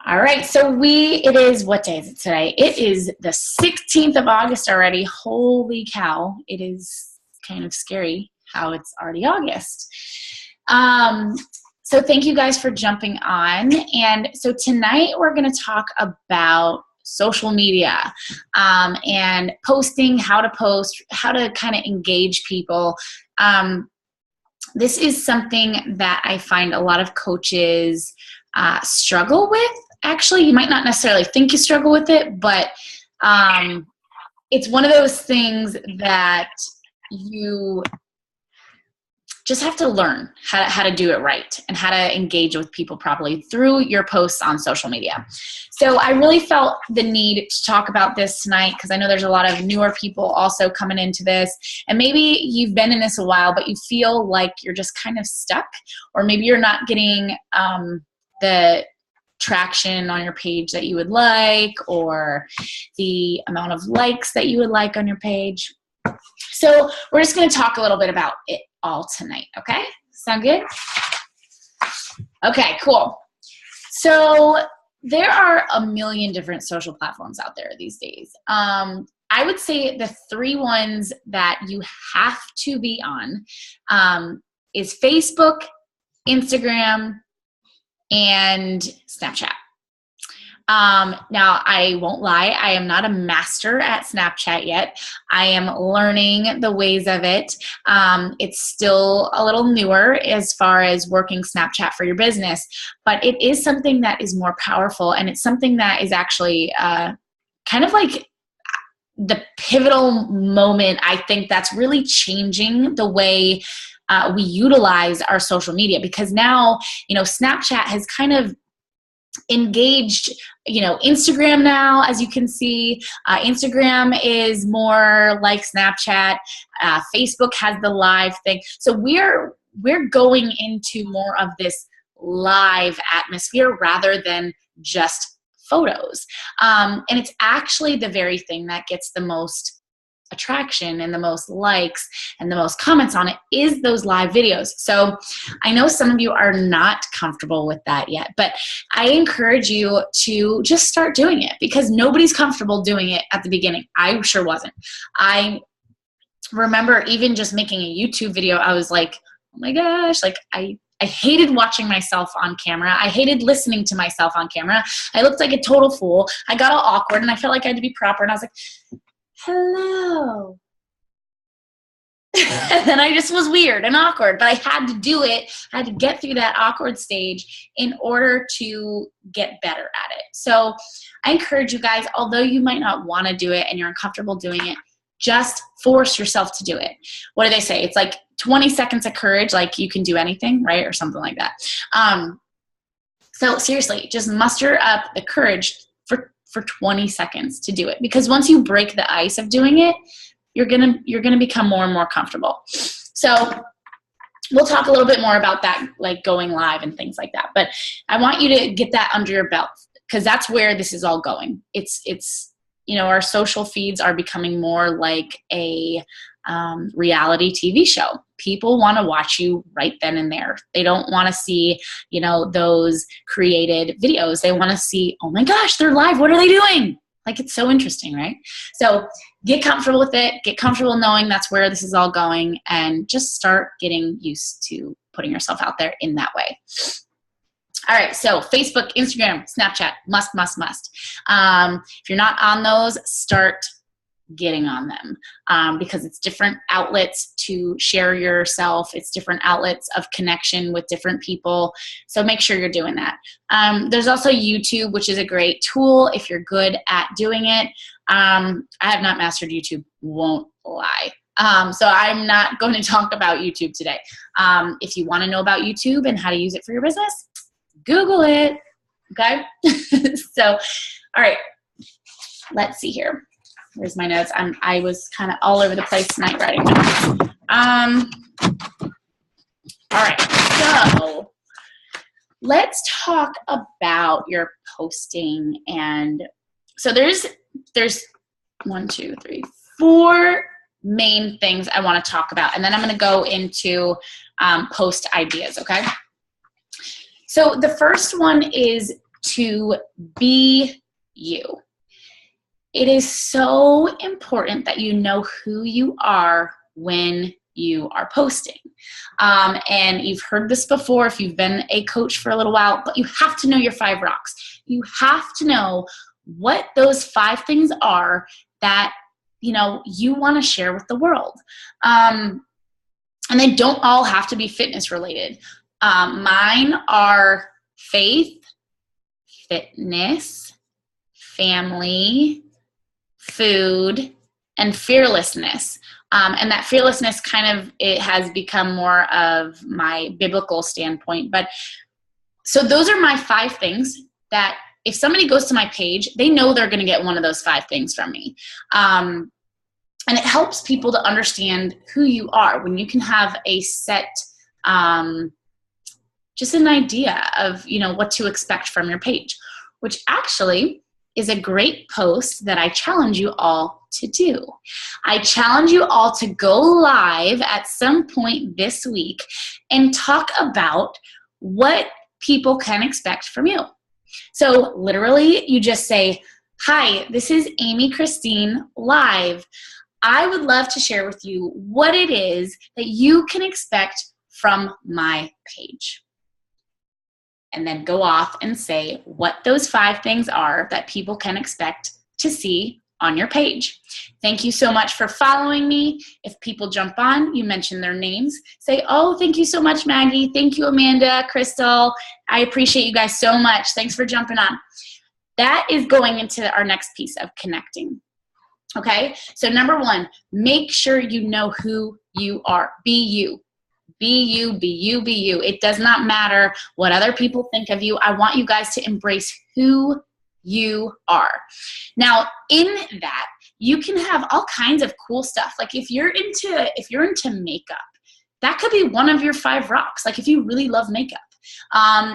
All right, so it is, what day is it today? It is the 16th of August already. Holy cow. It is kind of scary how it's already August. So thank you guys for jumping on. And so tonight we're going to talk about social media and posting, how to post, how to kind of engage people. This is something that I find a lot of coaches struggle with. Actually, you might not necessarily think you struggle with it, but it's one of those things that you just have to learn how to do it right and how to engage with people properly through your posts on social media. So I really felt the need to talk about this tonight because I know there's a lot of newer people also coming into this, and maybe you've been in this a while, but you feel like you're just kind of stuck, or maybe you're not getting the traction on your page that you would like, or the amount of likes that you would like on your page. So we're just going to talk a little bit about it all tonight, okay? Sound good? Okay, cool. So there are a million different social platforms out there these days. I would say the three ones that you have to be on is Facebook, Instagram, and Snapchat. Now, I won't lie, I am not a master at Snapchat yet. I am learning the ways of it. It's still a little newer as far as working Snapchat for your business, but it is something that is more powerful, and it's something that is actually kind of like the pivotal moment, I think, that's really changing the way we utilize our social media, because now, Snapchat has kind of engaged, Instagram now, as you can see. Instagram is more like Snapchat. Facebook has the live thing. So we're going into more of this live atmosphere rather than just photos. And it's actually the very thing that gets the most attraction and the most likes and the most comments on it is those live videos. So I know some of you are not comfortable with that yet, but I encourage you to just start doing it, because nobody's comfortable doing it at the beginning. I sure wasn't. I remember even just making a YouTube video, I was like, oh my gosh, like I hated watching myself on camera. I hated listening to myself on camera. I looked like a total fool. I got all awkward and I felt like I had to be proper, and I was like, hello. And then I just was weird and awkward, but I had to do it. I had to get through that awkward stage in order to get better at it. So I encourage you guys, although you might not want to do it and you're uncomfortable doing it, just force yourself to do it. What do they say? It's like 20 seconds of courage, like you can do anything, right? Or something like that. So seriously, just muster up the courage for 20 seconds to do it, because once you break the ice of doing it, you're gonna become more and more comfortable. So we'll talk a little bit more about that, like going live and things like that. But I want you to get that under your belt, because that's where this is all going. It's our social feeds are becoming more like a reality TV show. People want to watch you right then and there. They don't want to see, those created videos. They want to see, oh my gosh, they're live. What are they doing? Like, it's so interesting, right? So get comfortable with it. Get comfortable knowing that's where this is all going, and just start getting used to putting yourself out there in that way. All right, so Facebook, Instagram, Snapchat, must. If you're not on those, start getting on them, because it's different outlets to share yourself. It's different outlets of connection with different people. So make sure you're doing that. There's also YouTube, which is a great tool if you're good at doing it. I have not mastered YouTube, won't lie. So I'm not going to talk about YouTube today. If you want to know about YouTube and how to use it for your business, Google it, okay? So, all right, let's see here. Where's my notes? I was kind of all over the place tonight writing notes. All right, so let's talk about your posting. And so there's 1, 2, 3, 4 main things I want to talk about, and then I'm going to go into post ideas, okay? So the first one is to be you. It is so important that you know who you are when you are posting. And you've heard this before if you've been a coach for a little while, but you have to know your 5 rocks. You have to know what those 5 things are that you want to share with the world. And they don't all have to be fitness related. Mine are faith, fitness, family, food, and fearlessness. And that fearlessness it has become more of my biblical standpoint. But so those are my 5 things that if somebody goes to my page, they know they're going to get one of those 5 things from me. And it helps people to understand who you are when you can have a set, just an idea of, what to expect from your page, which actually is a great post that I challenge you all to do. I challenge you all to go live at some point this week and talk about what people can expect from you. So literally you just say, "Hi, this is Amy Christine live. I would love to share with you what it is that you can expect from my page." And then go off and say what those 5 things are that people can expect to see on your page. Thank you so much for following me. If people jump on, you mention their names. Say, "Oh, thank you so much, Maggie. Thank you, Amanda, Crystal. I appreciate you guys so much. Thanks for jumping on." That is going into our next piece of connecting. Okay? So number 1, make sure you know who you are. Be you. Be you, be you, be you. It does not matter what other people think of you. I want you guys to embrace who you are. Now, in that, you can have all kinds of cool stuff. Like if you're into makeup, that could be one of your 5 rocks. Like if you really love makeup.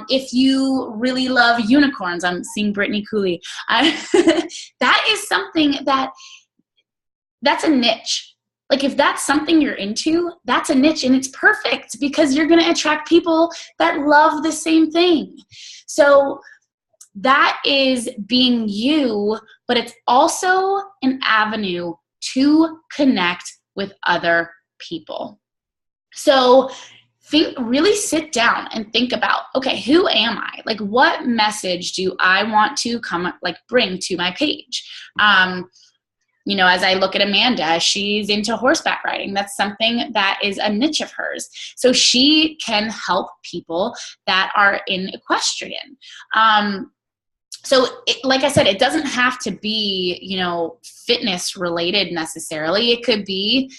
If you really love unicorns, I'm seeing Brittany Cooley. That is something that's a niche. Like if that's something you're into, that's a niche and it's perfect because you're going to attract people that love the same thing. So that is being you, but it's also an avenue to connect with other people. So really sit down and think about, okay, who am I? Like what message do I want to bring to my page? As I look at Amanda, she's into horseback riding. That's something that is a niche of hers. So she can help people that are in equestrian. Like I said, it doesn't have to be, fitness related necessarily. It could be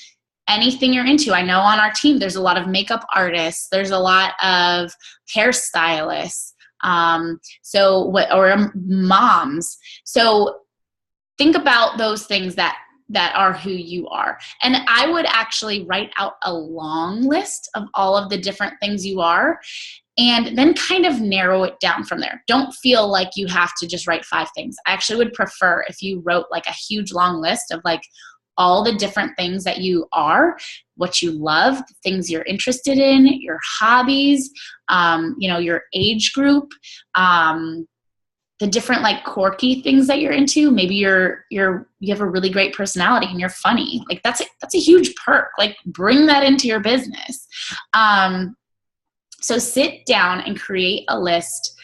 anything you're into. I know on our team, there's a lot of makeup artists. There's a lot of hairstylists. Or moms. So think about those things that are who you are. And I would actually write out a long list of all of the different things you are and then kind of narrow it down from there. Don't feel like you have to just write 5 things. I actually would prefer if you wrote like a huge long list of like all the different things that you are, what you love, the things you're interested in, your hobbies, your age group, the different like quirky things that you're into. Maybe you have a really great personality and you're funny. Like that's a huge perk. Like bring that into your business. So sit down and create a list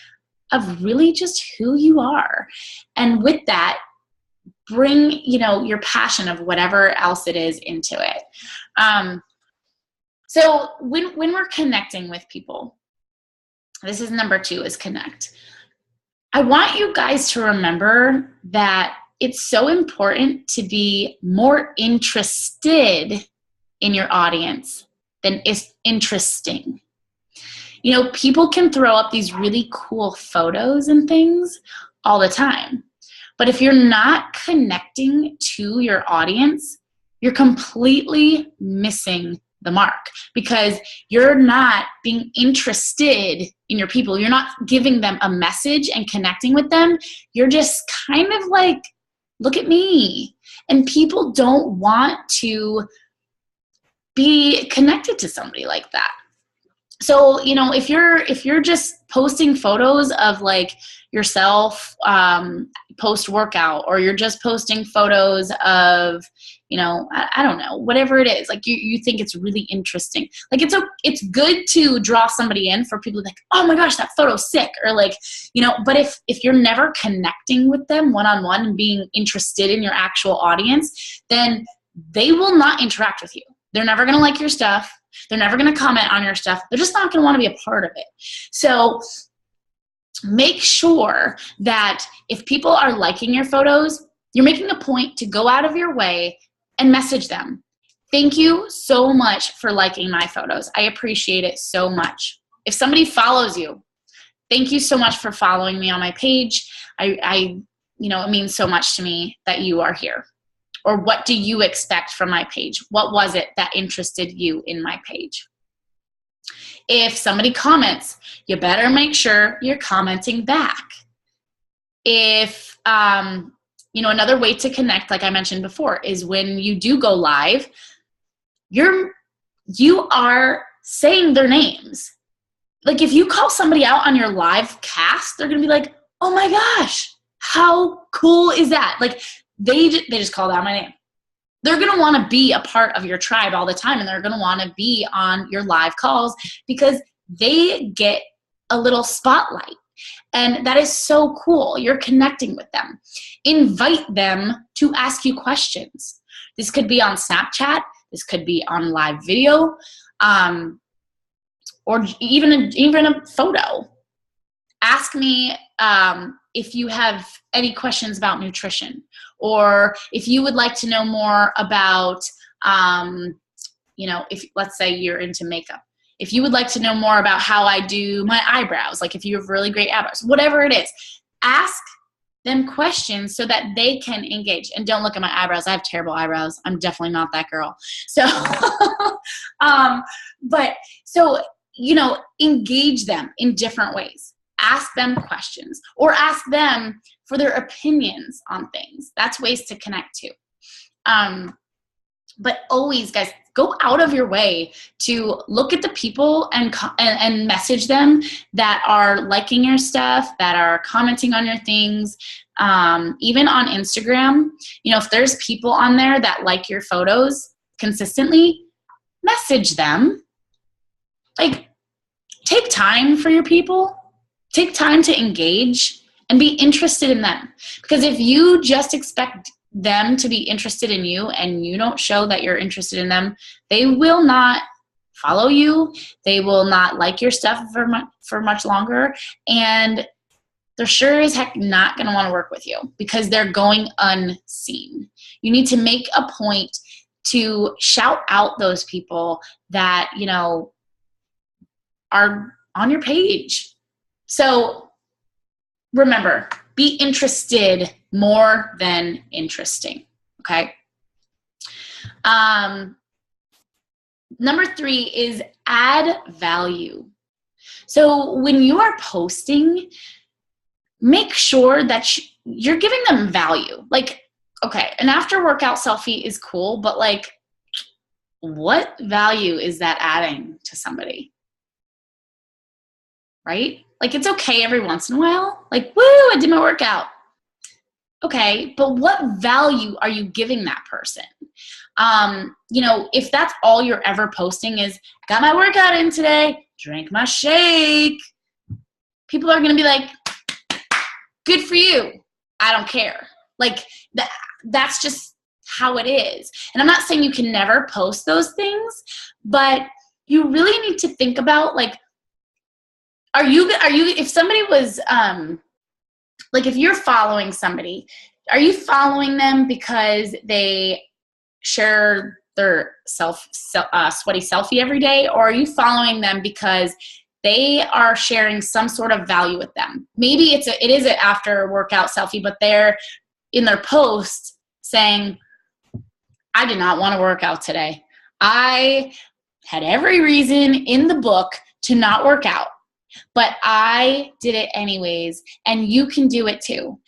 of really just who you are. And with that, bring, your passion of whatever else it is into it. So when we're connecting with people, this is number 2 is connect. I want you guys to remember that it's so important to be more interested in your audience than is interesting. People can throw up these really cool photos and things all the time. But if you're not connecting to your audience, you're completely missing the mark because you're not being interested in your people. You're not giving them a message and connecting with them. You're just kind of like, look at me. And people don't want to be connected to somebody like that. So, you know, if you're just posting photos of like yourself post workout, or you're just posting photos of, you know, I don't know, whatever it is, like you think it's really interesting. Like it's good to draw somebody in, for people like, oh my gosh, that photo's sick, or like, you know, but if you're never connecting with them one-on-one and being interested in your actual audience, then they will not interact with you. They're never going to like your stuff. They're never going to comment on your stuff. They're just not going to want to be a part of it. So make sure that if people are liking your photos, you're making a point to go out of your way and message them. Thank you so much for liking my photos. I appreciate it so much. If somebody follows you, thank you so much for following me on my page. I you know, it means so much to me that you are here. Or what do you expect from my page? What was it that interested you in my page? If somebody comments, you better make sure you're commenting back. If, you know, another way to connect, like I mentioned before, is when you do go live, you are saying their names. Like if you call somebody out on your live cast, they're going to be like, oh my gosh, how cool is that? Like they just called out my name. They're going to want to be a part of your tribe all the time, and they're going to want to be on your live calls because they get a little spotlight. And that is so cool. You're connecting with them. Invite them to ask you questions. This could be on Snapchat. This could be on live video, or even a photo. Ask me if you have any questions about nutrition, or if you would like to know more about, you know, if let's say you're into makeup, if you would like to know more about how I do my eyebrows, like if you have really great eyebrows, whatever it is, ask them questions so that they can engage. And don't look at my eyebrows. I have terrible eyebrows. I'm definitely not that girl. So, but so, you know, engage them in different ways. Ask them questions, or ask them for their opinions on things. That's ways to connect too. But always, guys, go out of your way to look at the people and message them that are liking your stuff, that are commenting on your things. Even on Instagram, you know, if there's people on there that like your photos consistently, message them. Like, take time for your people. Take time to engage and be interested in them. Because if you just expect them to be interested in you and you don't show that you're interested in them, they will not follow you. They will not like your stuff for much longer. And they're sure as heck not going to want to work with you because they're going unseen. You need to make a point to shout out those people that, you know, are on your page. So remember, be interested more than interesting, okay? Number 3 is add value. So when you are posting, make sure that you're giving them value. Like, okay, an after workout selfie is cool, but like, what value is that adding to somebody? Right? Like, it's okay every once in a while. Like, woo, I did my workout. Okay, but what value are you giving that person? You know, if that's all you're ever posting is, got my workout in today, drank my shake, people are going to be like, good for you. I don't care. Like, that's just how it is. And I'm not saying you can never post those things, but you really need to think about, like, are you, if somebody was, like if you're following somebody, are you following them because they share their sweaty selfie every day? Or are you following them because they are sharing some sort of value with them? Maybe it is an after workout selfie, but they're in their post saying, I did not want to work out today. I had every reason in the book to not work out, but I did it anyways, and you can do it too.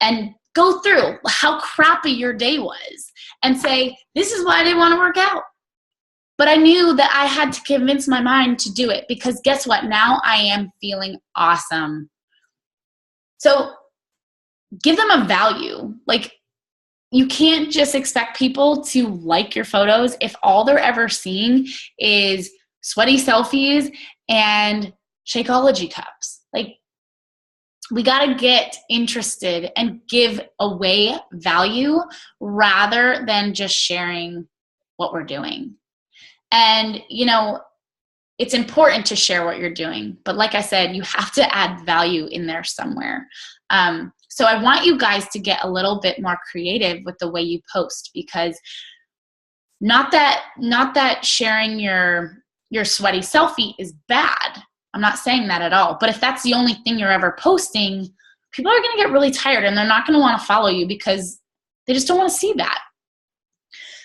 And go through how crappy your day was and say, this is why I didn't want to work out. But I knew that I had to convince my mind to do it, because guess what? Now I am feeling awesome. So give them a value. Like, you can't just expect people to like your photos if all they're ever seeing is sweaty selfies and Shakeology cups. Like, we got to get interested and give away value rather than just sharing what we're doing. And, you know, it's important to share what you're doing, but like I said, you have to add value in there somewhere. So I want you guys to get a little bit more creative with the way you post, because not that sharing your sweaty selfie is bad. I'm not saying that at all. But if that's the only thing you're ever posting, people are going to get really tired and they're not going to want to follow you because they just don't want to see that.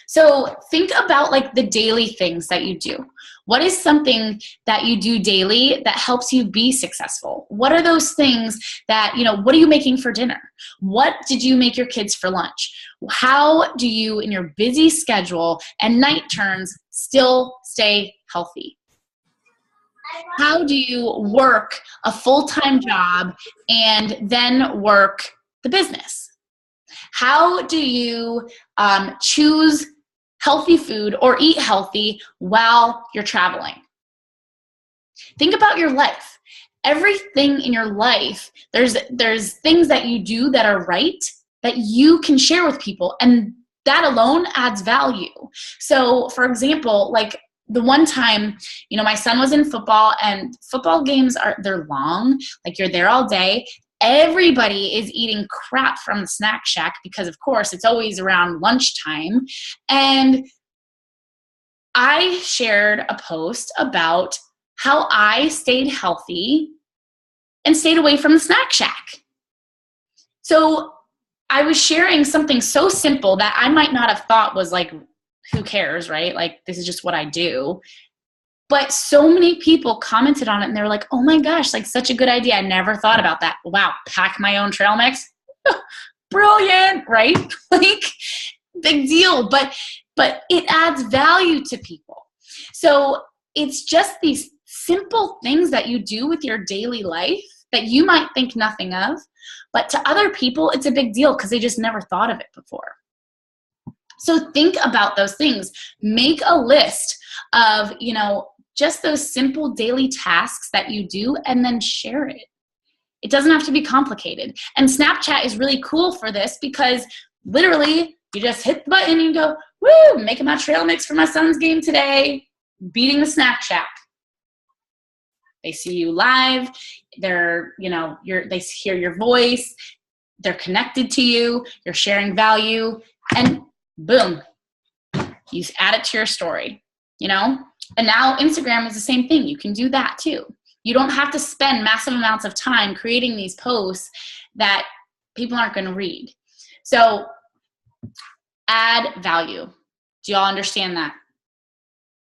So think about like the daily things that you do. What is something that you do daily that helps you be successful? What are those things that, you know, what are you making for dinner? What did you make your kids for lunch? How do you, in your busy schedule and night turns, still stay healthy? How do you work a full-time job and then work the business? How do you choose healthy food or eat healthy while you're traveling? Think about your life. Everything in your life, there's things that you do that are right that you can share with people, and that alone adds value. So, for example, like the one time, you know, my son was in football, and football games they're long, like you're there all day. Everybody is eating crap from the snack shack because, of course, it's always around lunchtime. And I shared a post about how I stayed healthy and stayed away from the snack shack. So I was sharing something so simple that I might not have thought was like, who cares, right? Like, this is just what I do. But so many people commented on it and they're like, oh my gosh, like such a good idea. I never thought about that. Wow, pack my own trail mix? Brilliant, right? Like, big deal. But it adds value to people. So it's just these simple things that you do with your daily life that you might think nothing of, but to other people, it's a big deal because they just never thought of it before. So think about those things. Make a list of, you know, just those simple daily tasks that you do, and then share it. It doesn't have to be complicated. And Snapchat is really cool for this because literally you just hit the button and you go, woo, making my trail mix for my son's game today, beating the snack shack. They see you live. They're, you know, they hear your voice. They're connected to you. You're sharing value, and boom, you add it to your story, you know? And now Instagram is the same thing. You can do that too. You don't have to spend massive amounts of time creating these posts that people aren't going to read. So add value. Do y'all understand that?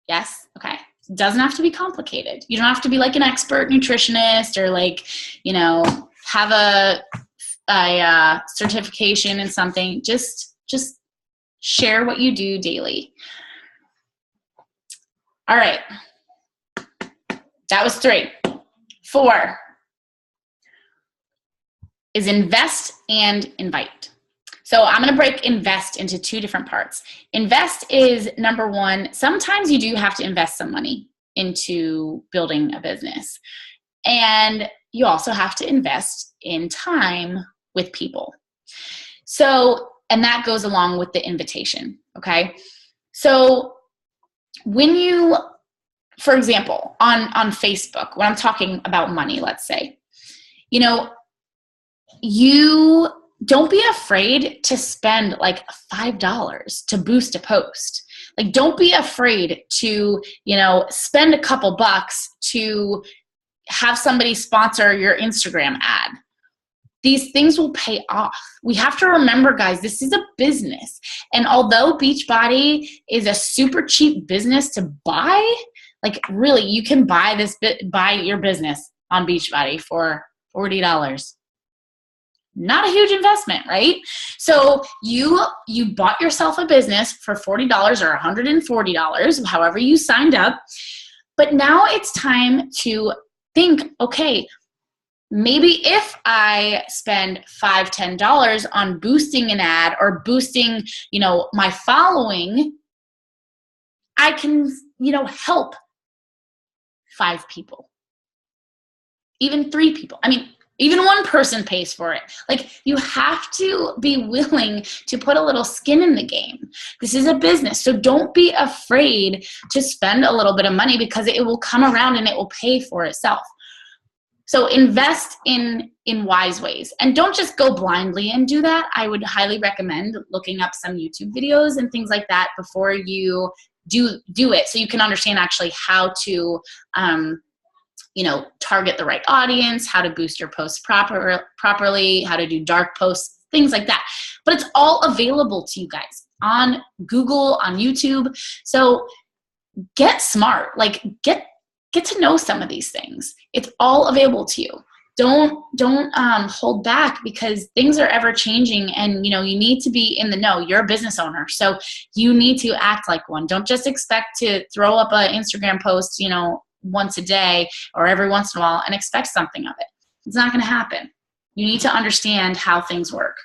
Yes? Okay. It doesn't have to be complicated. You don't have to be like an expert nutritionist or like, you know, have a certification in something. Just share what you do daily. All right. That was 3. 4 is invest and invite. So I'm going to break invest into 2 different parts. Invest is number 1. Sometimes you do have to invest some money into building a business. And you also have to invest in time with people. So, and that goes along with the invitation, okay? So when you, for example, on Facebook, when I'm talking about money, let's say, you know, you don't be afraid to spend like $5 to boost a post. Like, don't be afraid to, you know, spend a couple bucks to have somebody sponsor your Instagram ad. These things will pay off. We have to remember, guys, this is a business. And although Beachbody is a super cheap business to buy, like really, you can buy your business on Beachbody for $40. Not a huge investment, right? So you bought yourself a business for $40 or $140, however you signed up. But now it's time to think, okay, maybe if I spend $5, $10 on boosting an ad or boosting, my following, I can, help 5 people, even 3 people. I mean, even one person pays for it. Like, you have to be willing to put a little skin in the game. This is a business. So don't be afraid to spend a little bit of money, because it will come around and it will pay for itself. So invest in wise ways, and don't just go blindly and do that. I would highly recommend looking up some YouTube videos and things like that before you do it, so you can understand actually how to target the right audience, how to boost your posts properly, how to do dark posts, things like that. But it's all available to you guys on Google, on YouTube. So get smart, like get to know some of these things. It's all available to you. Don't hold back, because things are ever changing, and you need to be in the know. You're a business owner, so you need to act like one. Don't just expect to throw up an Instagram post, once a day or every once in a while and expect something of it. It's not going to happen. You need to understand how things work.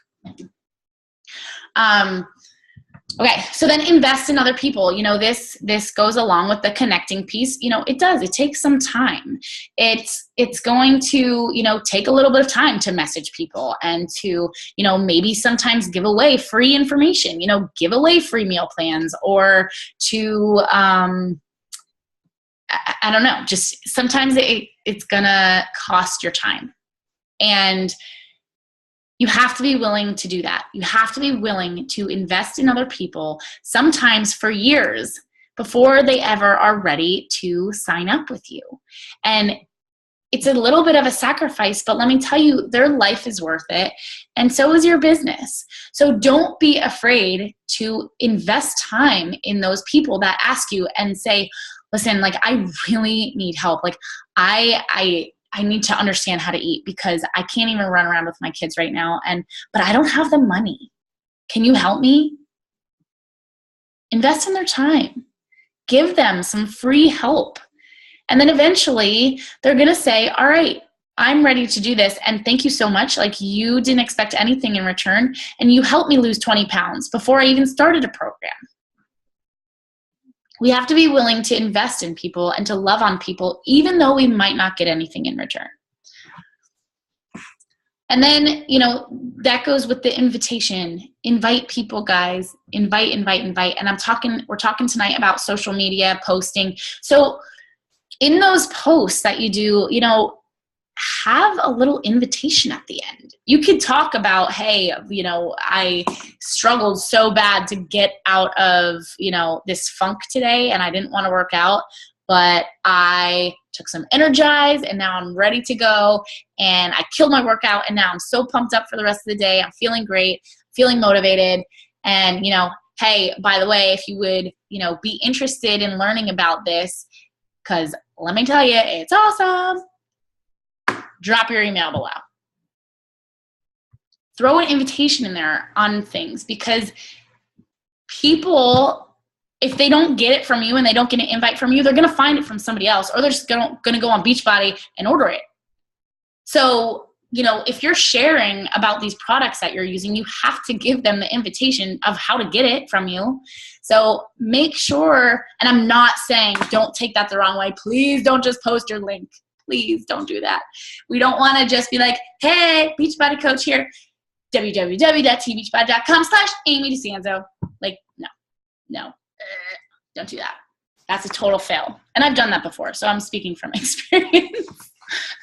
Okay, so then invest in other people. This goes along with the connecting piece. It does. It takes some time. It's going to, take a little bit of time to message people and to, maybe sometimes give away free information, give away free meal plans, or to, I don't know, just sometimes it's going to cost your time. And you have to be willing to do that. You have to be willing to invest in other people, sometimes for years, before they ever are ready to sign up with you. And it's a little bit of a sacrifice, but let me tell you, their life is worth it. And so is your business. So don't be afraid to invest time in those people that ask you and say, listen, like, I really need help. Like, I need to understand how to eat, because I can't even run around with my kids right now. But I don't have the money. Can you help me? Invest in their time. Give them some free help. And then eventually they're going to say, all right, I'm ready to do this. And thank you so much. Like, you didn't expect anything in return. And you helped me lose 20 pounds before I even started a program. We have to be willing to invest in people and to love on people, even though we might not get anything in return. And then, that goes with the invitation. Invite people, guys. Invite. And we're talking tonight about social media posting. So in those posts that you do, have a little invitation at the end. You could talk about, hey, I struggled so bad to get out of, this funk today, and I didn't want to work out, but I took some Energize, and now I'm ready to go, and I killed my workout, and now I'm so pumped up for the rest of the day. I'm feeling great, feeling motivated. And, hey, by the way, if you would, be interested in learning about this, because let me tell you, it's awesome. Drop your email below. Throw an invitation in there on things, because people, if they don't get it from you and they don't get an invite from you, they're going to find it from somebody else, or they're just going to go on Beachbody and order it. So, if you're sharing about these products that you're using, you have to give them the invitation of how to get it from you. So make sure, and I'm not saying, don't take that the wrong way. Please don't just post your link. Please don't do that. We don't want to just be like, hey, Beachbody coach here, www.tbeachbody.com/Amy DeSanzo. Like, no, don't do that. That's a total fail. And I've done that before, so I'm speaking from experience.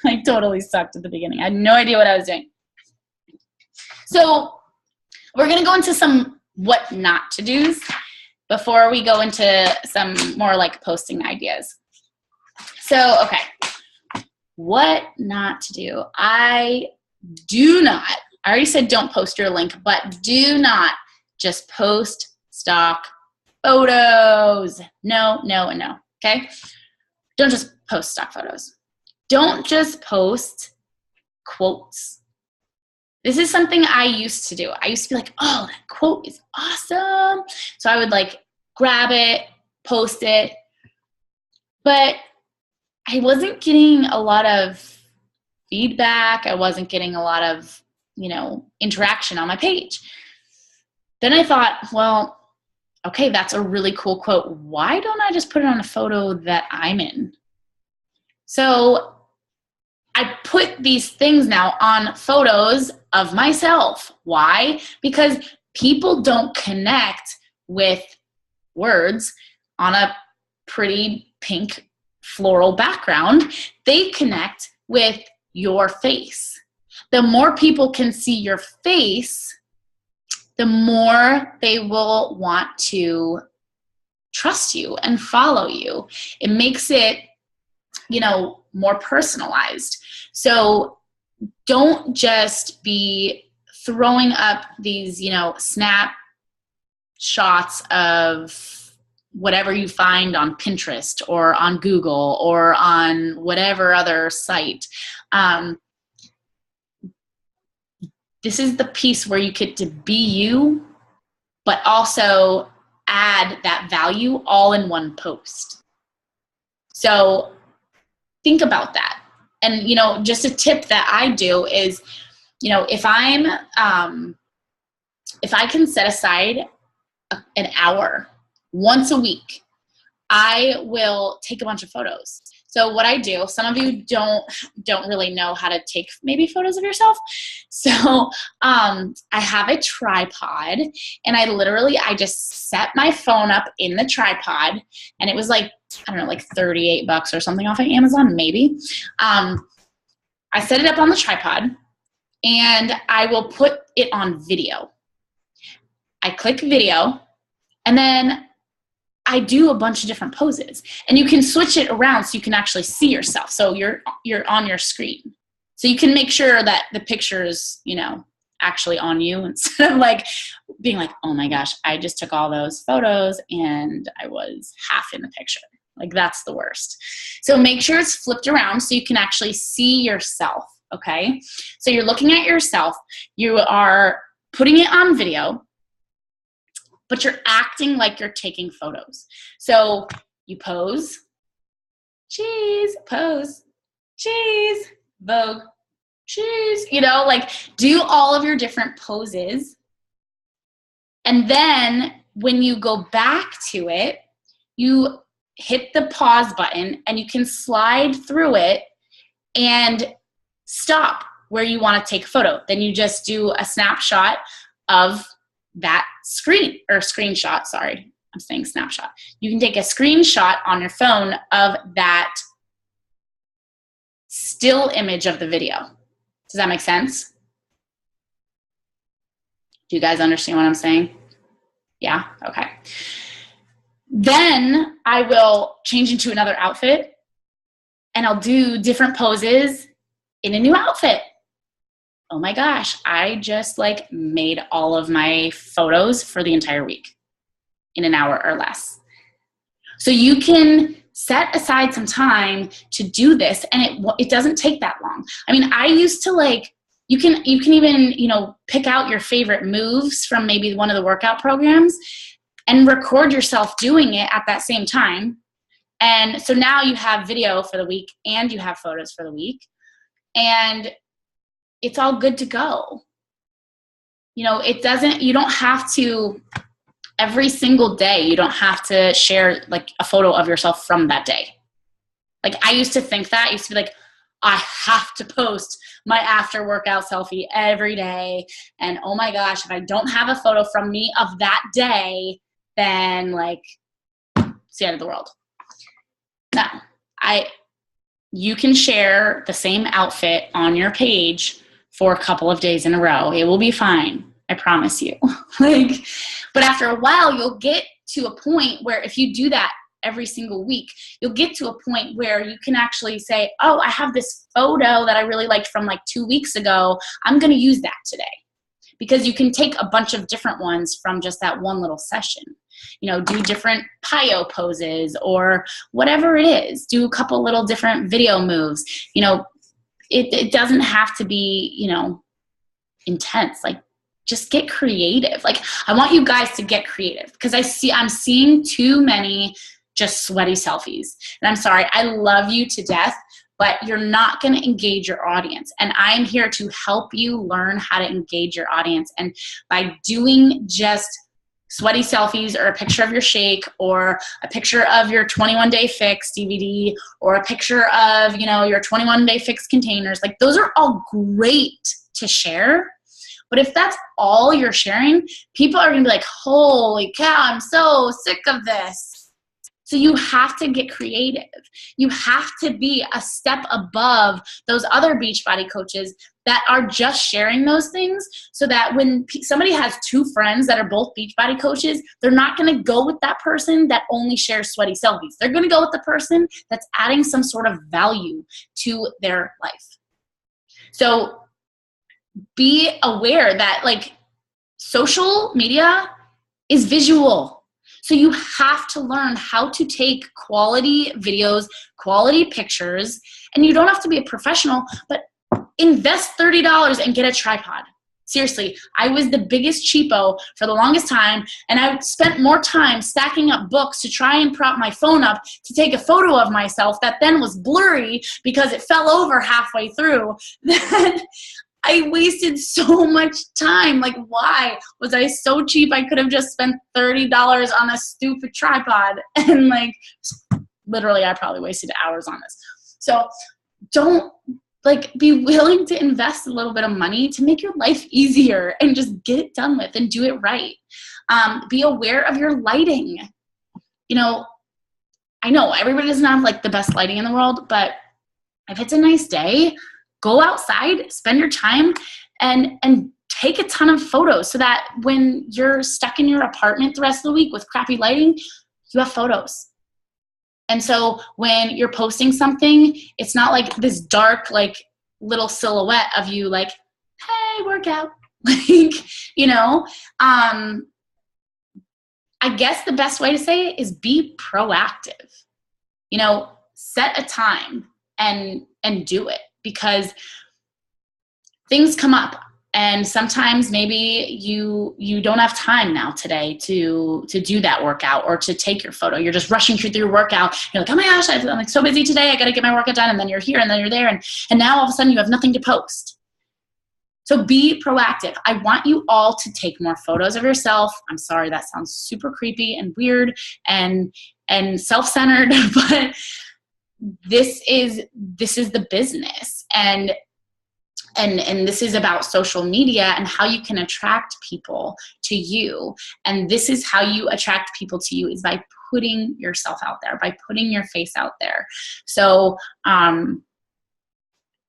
I totally sucked at the beginning. I had no idea what I was doing. So we're going to go into some what not to do's before we go into some more like posting ideas. So, okay. What not to do. I already said don't post your link, but do not just post stock photos. No, and no. Okay? Don't just post stock photos. Don't just post quotes. This is something I used to do. I used to be like, oh, that quote is awesome. So I would like grab it, post it, but I wasn't getting a lot of feedback. I wasn't getting a lot of, interaction on my page. Then I thought, well, okay, that's a really cool quote. Why don't I just put it on a photo that I'm in? So I put these things now on photos of myself. Why? Because people don't connect with words on a pretty pink floral background. They connect with your face. The more people can see your face, the more they will want to trust you and follow you. It makes it, more personalized. So don't just be throwing up these, snap shots of whatever you find on Pinterest or on Google or on whatever other site. This is the piece where you get to be you, but also add that value all in one post. So think about that. And, just a tip that I do is, if I can set aside an hour once a week, I will take a bunch of photos. So what I do, some of you don't really know how to take maybe photos of yourself. So I have a tripod, and I just set my phone up in the tripod, and it was like, I don't know, like $38 or something off of Amazon, maybe. I set it up on the tripod, and I will put it on video. I click video, and then I do a bunch of different poses, and you can switch it around so you can actually see yourself. So you're on your screen. So you can make sure that the picture is, actually on you, instead of like being like, oh my gosh, I just took all those photos and I was half in the picture. Like, that's the worst. So make sure it's flipped around so you can actually see yourself. Okay. So you're looking at yourself, you are putting it on video, but you're acting like you're taking photos. So you pose, cheese, pose, cheese, Vogue, cheese, do all of your different poses. And then when you go back to it, you hit the pause button and you can slide through it and stop where you want to take a photo. Then you just do a snapshot of that screenshot, sorry, I'm saying snapshot. You can take a screenshot on your phone of that still image of the video. Does that make sense? Do you guys understand what I'm saying? Yeah? Okay. Then I will change into another outfit, and I'll do different poses in a new outfit. Oh my gosh, I just made all of my photos for the entire week in an hour or less. So you can set aside some time to do this, and it doesn't take that long. I mean, I used to you can even, pick out your favorite moves from maybe one of the workout programs and record yourself doing it at that same time. And so now you have video for the week and you have photos for the week, and it's all good to go. You don't have to, every single day, you don't have to share a photo of yourself from that day. I used to think that. I used to be like, I have to post my after workout selfie every day. And oh my gosh, if I don't have a photo from me of that day, then it's the end of the world. No, you can share the same outfit on your page for a couple of days in a row. It will be fine. I promise you. But after a while, you'll get to a point where if you do that every single week, you'll get to a point where you can actually say, oh, I have this photo that I really liked from 2 weeks ago. I'm going to use that today. Because you can take a bunch of different ones from just that one little session. Do different plyo poses or whatever it is. Do a couple little different video moves. It doesn't have to be, intense. Like, just get creative. Like, I want you guys to get creative because I'm seeing too many just sweaty selfies. And I'm sorry, I love you to death, but you're not going to engage your audience. And I'm here to help you learn how to engage your audience. And by doing just sweaty selfies or a picture of your shake or a picture of your 21-day fix DVD or a picture of, your 21-day fix containers, like those are all great to share. But if that's all you're sharing, people are going to be like, holy cow, I'm so sick of this. So you have to get creative. You have to be a step above those other Beachbody coaches that are just sharing those things, so that when somebody has two friends that are both Beachbody coaches, they're not going to go with that person that only shares sweaty selfies. They're going to go with the person that's adding some sort of value to their life. So be aware that like social media is visual. So you have to learn how to take quality videos, quality pictures, and you don't have to be a professional, but invest $30 and get a tripod. Seriously, I was the biggest cheapo for the longest time, and I spent more time stacking up books to try and prop my phone up to take a photo of myself that then was blurry because it fell over halfway through. Then I wasted so much time. Like, why was I so cheap? I could have just spent $30 on a stupid tripod. And like, literally, I probably wasted hours on this. So don't be willing to invest a little bit of money to make your life easier and just get it done with and do it right. Be aware of your lighting. I know everybody doesn't have like the best lighting in the world, but if it's a nice day, go outside, spend your time, and take a ton of photos so that when you're stuck in your apartment the rest of the week with crappy lighting, you have photos. And so when you're posting something, it's not like this dark, like little silhouette of you like, hey, workout. I guess the best way to say it is be proactive. Set a time and do it, because things come up. And sometimes maybe you don't have time now today to do that workout or to take your photo. You're just rushing through your workout. You're like, oh my gosh, I'm like so busy today. I got to get my workout done. And then you're here and then you're there. And now all of a sudden you have nothing to post. So be proactive. I want you all to take more photos of yourself. I'm sorry, that sounds super creepy and weird and self-centered, but this is the business. And this is about social media and how you can attract people to you. And this is how you attract people to you, is by putting yourself out there, by putting your face out there. So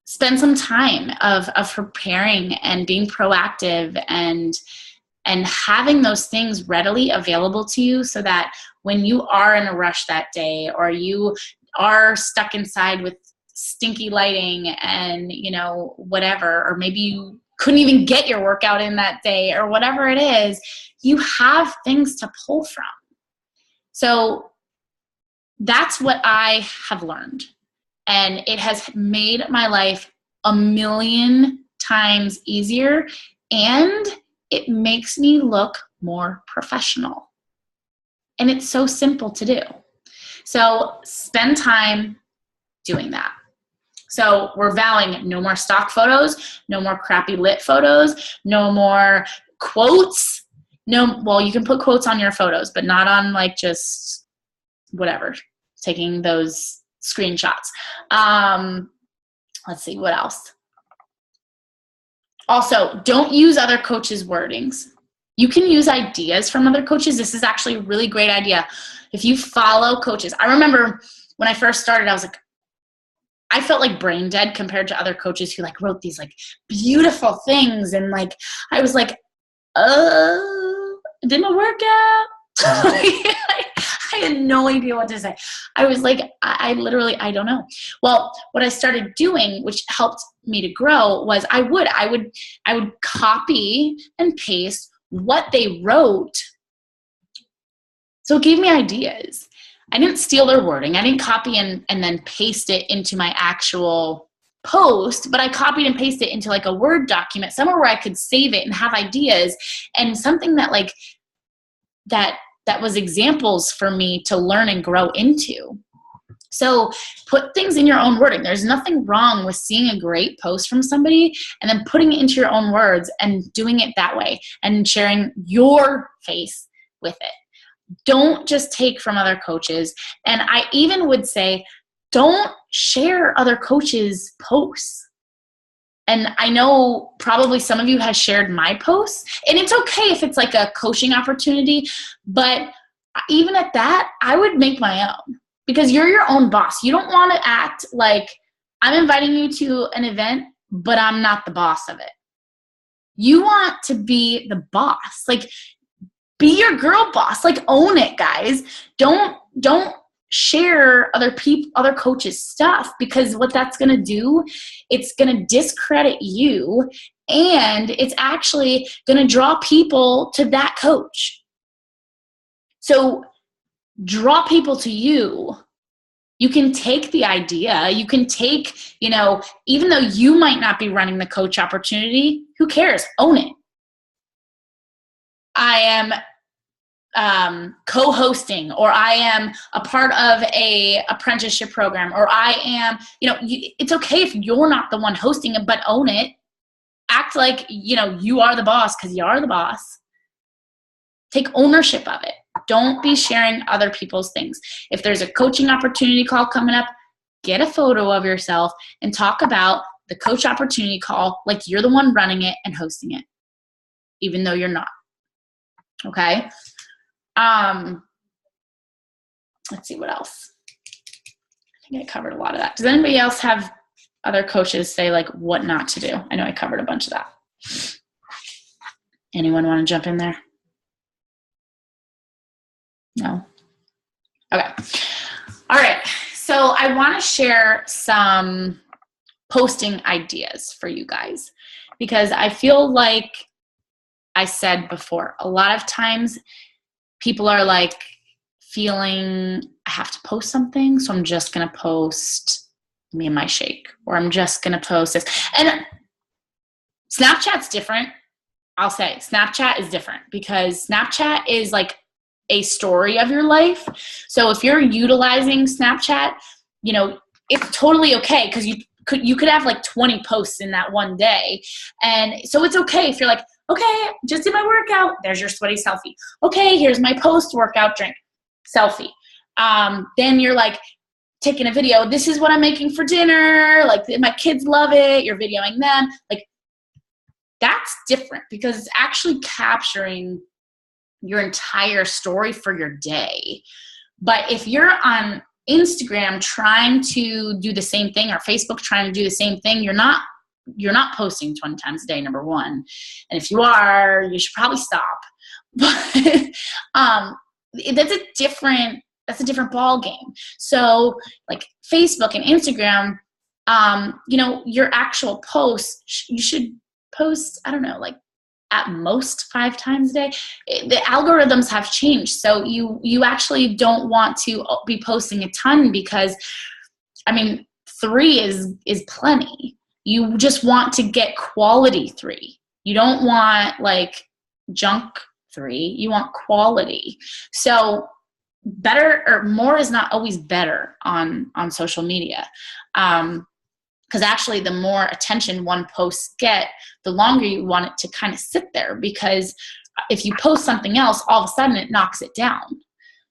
spend some time of preparing and being proactive and having those things readily available to you, so that when you are in a rush that day, or you are stuck inside with stinky lighting and whatever, or maybe you couldn't even get your workout in that day, or whatever it is, you have things to pull from. So that's what I have learned, and it has made my life 1,000,000 times easier, and it makes me look more professional. And it's so simple to do. So spend time doing that. So we're vowing no more stock photos, no more crappy lit photos, no more quotes. Well, you can put quotes on your photos, but not on like just whatever, taking those screenshots. Let's see, what else? Also, don't use other coaches' wordings. You can use ideas from other coaches. This is actually a really great idea. If you follow coaches, I remember when I first started, I felt like brain dead compared to other coaches who like wrote these like beautiful things. And like, I was like, did my workout? I had no idea what to say. I was like, I literally, I don't know. Well, what I started doing, which helped me to grow, was I would copy and paste what they wrote. So it gave me ideas. I didn't steal their wording. I didn't copy and then paste it into my actual post, but I copied and pasted it into like a Word document, somewhere where I could save it and have ideas, and something that like that was examples for me to learn and grow into. So put things in your own wording. There's nothing wrong with seeing a great post from somebody and then putting it into your own words and doing it that way and sharing your face with it. Don't just take from other coaches. And I even would say, don't share other coaches' posts. And I know probably some of you have shared my posts, and it's okay if it's like a coaching opportunity, but even at that, I would make my own, because you're your own boss. You don't want to act like I'm inviting you to an event, but I'm not the boss of it. You want to be the boss. Like, be your girl boss. Like, own it, guys. Don't share other coaches' stuff, because what that's going to do, it's going to discredit you, and it's actually going to draw people to that coach. So draw people to you. You can take the idea, you can take, even though you might not be running the coach opportunity, who cares? Own it. I am co-hosting, or I am a part of a apprenticeship program, or I am, it's okay if you're not the one hosting it, but own it. Act like, you are the boss, because you are the boss. Take ownership of it. Don't be sharing other people's things. If there's a coaching opportunity call coming up, get a photo of yourself and talk about the coach opportunity call like you're the one running it and hosting it, even though you're not. Okay? Let's see what else. I think I covered a lot of that. Does anybody else have other coaches say like what not to do? I know I covered a bunch of that. Anyone want to jump in there? No? Okay. All right. So I want to share some posting ideas for you guys, because I feel like I said before, a lot of times people are like feeling I have to post something, so I'm just going to post me and my shake, or I'm just going to post this. And Snapchat's different. I'll say Snapchat is different, because Snapchat is like a story of your life. So if you're utilizing Snapchat, it's totally okay, because you could have like 20 posts in that one day. And so it's okay if you're like, okay, just did my workout. There's your sweaty selfie. Okay, here's my post-workout drink selfie. Then you're like taking a video. This is what I'm making for dinner. Like, my kids love it. You're videoing them. Like, that's different, because it's actually capturing your entire story for your day. But if you're on Instagram trying to do the same thing, or Facebook trying to do the same thing, you're not posting 20 times a day, number one. And if you are, you should probably stop. But that's a different ball game. So like Facebook and Instagram, your actual posts, you should post, I don't know, like at most 5 times a day. The algorithms have changed. So you actually don't want to be posting a ton, because 3 is plenty. You just want to get quality 3. You don't want like junk 3. You want quality. So better or more is not always better on social media. Because actually the more attention one post get, the longer you want it to kind of sit there, because if you post something else, all of a sudden it knocks it down.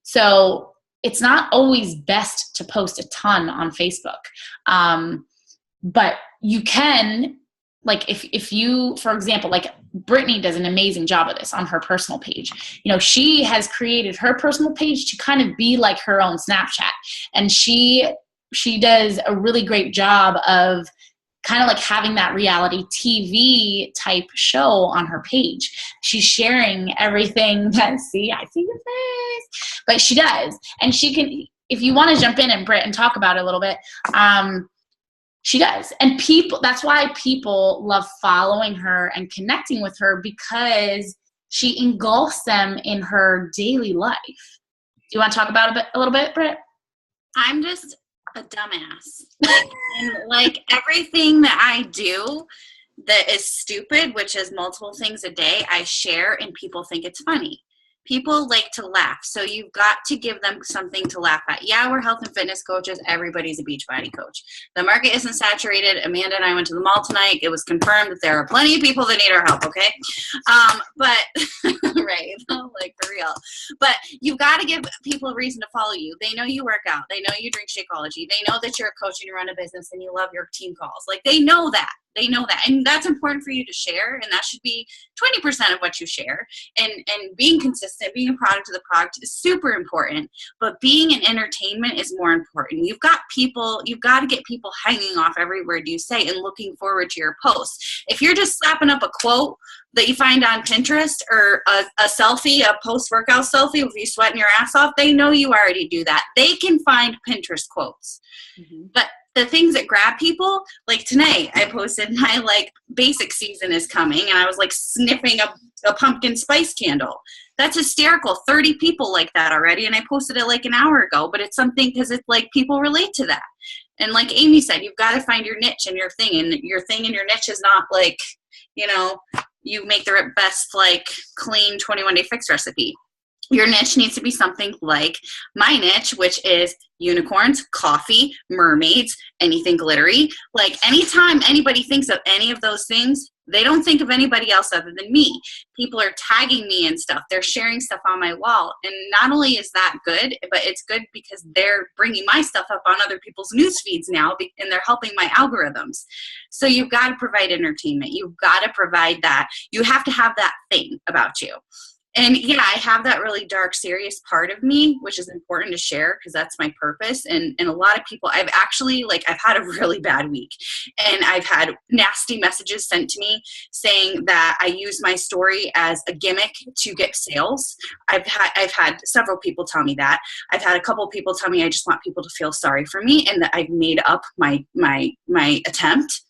So it's not always best to post a ton on Facebook. But you can, like if you, for example, like Brittany does an amazing job of this on her personal page. She has created her personal page to kind of be like her own Snapchat. And she does a really great job of kind of like having that reality TV type show on her page. She's sharing everything that, I see your face, but she does. And she can, if you want to jump in and Britt and talk about it a little bit, she does. And that's why people love following her and connecting with her, because she engulfs them in her daily life. Do you want to talk about it a little bit, Britt? I'm just a dumbass. Like everything that I do that is stupid, which is multiple things a day, I share and people think it's funny. People like to laugh. So you've got to give them something to laugh at. Yeah, we're health and fitness coaches. Everybody's a Beachbody coach. The market isn't saturated. Amanda and I went to the mall tonight. It was confirmed that there are plenty of people that need our help, okay? But, right, like for real. But you've got to give people a reason to follow you. They know you work out. They know you drink Shakeology. They know that you're a coach and you run a business and you love your team calls. Like they know that. They know that. And that's important for you to share. And that should be 20% of what you share. And being consistent, being a product of the product is super important. But being in entertainment is more important. You've got to get people hanging off every word you say and looking forward to your posts. If you're just slapping up a quote that you find on Pinterest or a selfie, a post-workout selfie with you sweating your ass off, they know you already do that. They can find Pinterest quotes. Mm-hmm. But the things that grab people, like tonight, I posted my like basic season is coming, and I was like sniffing a pumpkin spice candle. That's hysterical. 30 people like that already, and I posted it like an hour ago. But it's something because it's like people relate to that. And like Amy said, you've got to find your niche and your thing, and your thing and your niche is not like, you know, you make the best like clean 21-day fix recipe. Your niche needs to be something like my niche, which is unicorns, coffee, mermaids, anything glittery. Like anytime anybody thinks of any of those things, they don't think of anybody else other than me. People are tagging me and stuff. They're sharing stuff on my wall. And not only is that good, but it's good because they're bringing my stuff up on other people's news feeds now, and they're helping my algorithms. So you've got to provide entertainment. You've got to provide that. You have to have that thing about you. And yeah, I have that really dark, serious part of me, which is important to share because that's my purpose. And a lot of people, I've had a really bad week, and I've had nasty messages sent to me saying that I use my story as a gimmick to get sales. I've had several people tell me that. I've had a couple of people tell me I just want people to feel sorry for me and that I've made up my attempt.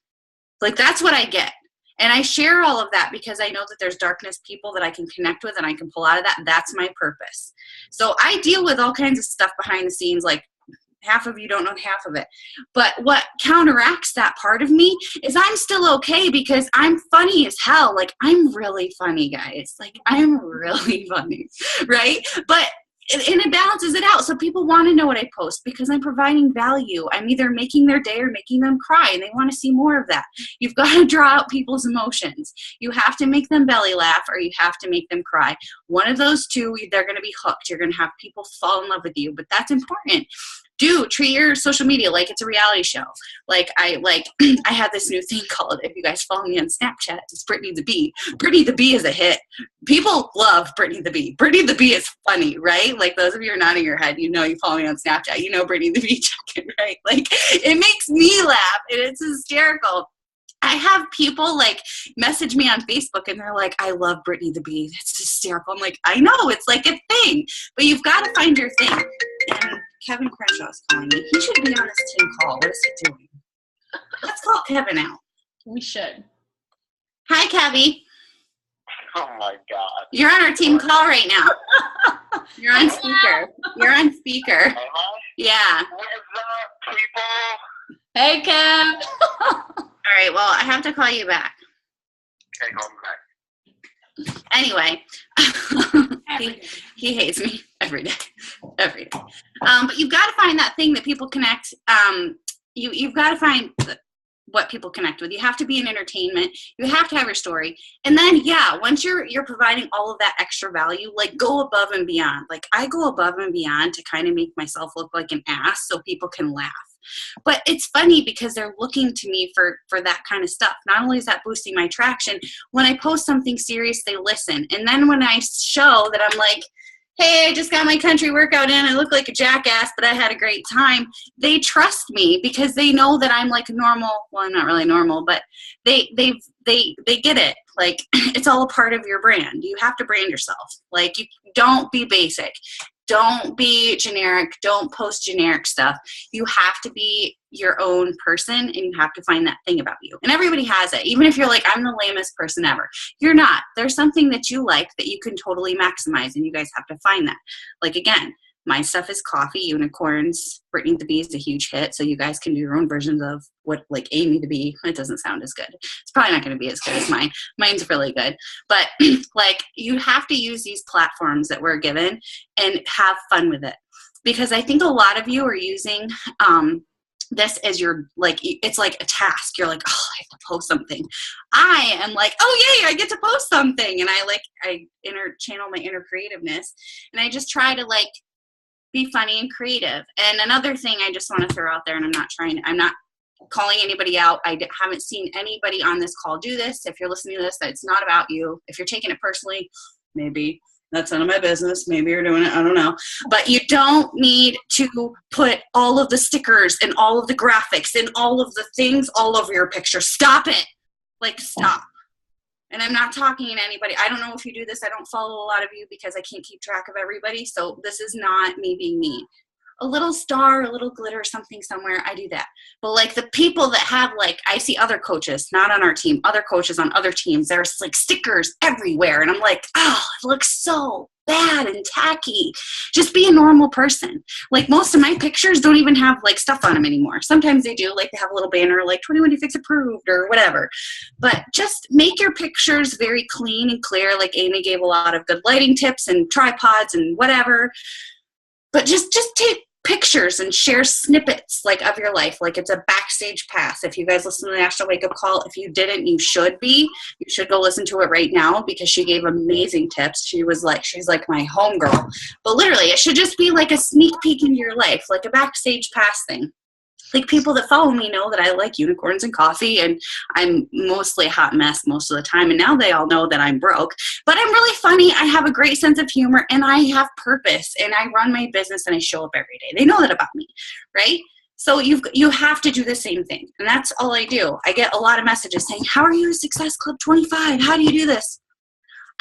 Like that's what I get. And I share all of that because I know that there's darkness people that I can connect with and I can pull out of that. That's my purpose. So I deal with all kinds of stuff behind the scenes, like half of you don't know half of it. But what counteracts that part of me is I'm still okay because I'm funny as hell. Like I'm really funny, guys. Like I'm really funny, right? But and it balances it out. So people want to know what I post because I'm providing value. I'm either making their day or making them cry, and they want to see more of that. You've got to draw out people's emotions. You have to make them belly laugh or you have to make them cry. One of those two, they're going to be hooked. You're going to have people fall in love with you, but that's important. Treat your social media like it's a reality show. I had this new thing called, if you guys follow me on Snapchat, it's Brittany the Bee. Brittany the Bee is a hit. People love Brittany the Bee. Brittany the Bee is funny, right? Like those of you who are nodding your head, you know you follow me on Snapchat. You know Brittany the Bee chicken, right? Like it makes me laugh and it's hysterical. I have people like message me on Facebook and they're like, I love Brittany the Bee. That's hysterical. I'm like, I know, it's like a thing, but you've got to find your thing. And Kevin Crenshaw is calling me. He should be on this team call. What is he doing? Let's call Kevin out. We should. Hi, Kevy. Oh my God. You're on our team call right now. You're on speaker. You're on speaker. Am I? Yeah. What is up, people? Hey, Kev. All right, well, I have to call you back. Okay, call me back. Anyway, he hates me every day. But you've got to find that thing that people connect. You've got to find what people connect with. You have to be in entertainment. You have to have your story. And then, yeah, once you're providing all of that extra value, like go above and beyond. Like I go above and beyond to kind of make myself look like an ass so people can laugh. But it's funny because they're looking to me for that kind of stuff. Not only is that boosting my traction, when I post something serious, they listen. And then when I show that I'm like, hey, I just got my country workout in. I look like a jackass, but I had a great time. They trust me because they know that I'm like normal. Well, I'm not really normal, but they get it. Like it's all a part of your brand. You have to brand yourself. Like you don't be basic. Don't be generic. Don't post generic stuff. You have to be your own person and you have to find that thing about you. And everybody has it. Even if you're like, I'm the lamest person ever. You're not. There's something that you like that you can totally maximize and you guys have to find that. Like again, My stuff is coffee, unicorns. Brittany the Bee is a huge hit, so you guys can do your own versions of what, like Amy the Bee. It doesn't sound as good. It's probably not going to be as good as mine. Mine's really good. But like, you have to use these platforms that we're given and have fun with it. Because I think a lot of you are using this as your, like, it's like a task. You're like, oh, I have to post something. I am like, oh yay, I get to post something. And I channel my inner creativeness. And I just try to like be funny and creative. And another thing I just want to throw out there, and I'm not calling anybody out. I haven't seen anybody on this call do this. If you're listening to this, it's not about you. If you're taking it personally, maybe that's none of my business. Maybe you're doing it. I don't know. But you don't need to put all of the stickers and all of the graphics and all of the things all over your picture. Stop it. Like, stop. And I'm not talking to anybody. I don't know if you do this. I don't follow a lot of you because I can't keep track of everybody. So this is not me being mean. A little star, a little glitter, something somewhere, I do that. But like the people that have, like, I see other coaches, not on our team, other coaches on other teams, there's like stickers everywhere. And I'm like, oh, it looks so bad and tacky. Just be a normal person. Like, most of my pictures don't even have like stuff on them anymore. Sometimes they do, like they have a little banner like 21 approved or whatever. But just make your pictures very clean and clear. Like Amy gave a lot of good lighting tips and tripods and whatever. But just take pictures and share snippets like of your life. Like it's a backstage pass. If you guys listen to the National Wake Up Call, if you didn't, you should be. You should go listen to it right now because she gave amazing tips. She's like my homegirl. But literally, it should just be like a sneak peek into your life, like a backstage pass thing. Like, people that follow me know that I like unicorns and coffee, and I'm mostly a hot mess most of the time. And now they all know that I'm broke, but I'm really funny. I have a great sense of humor and I have purpose and I run my business and I show up every day. They know that about me, right? So you have to do the same thing. And that's all I do. I get a lot of messages saying, how are you a Success Club 25? How do you do this?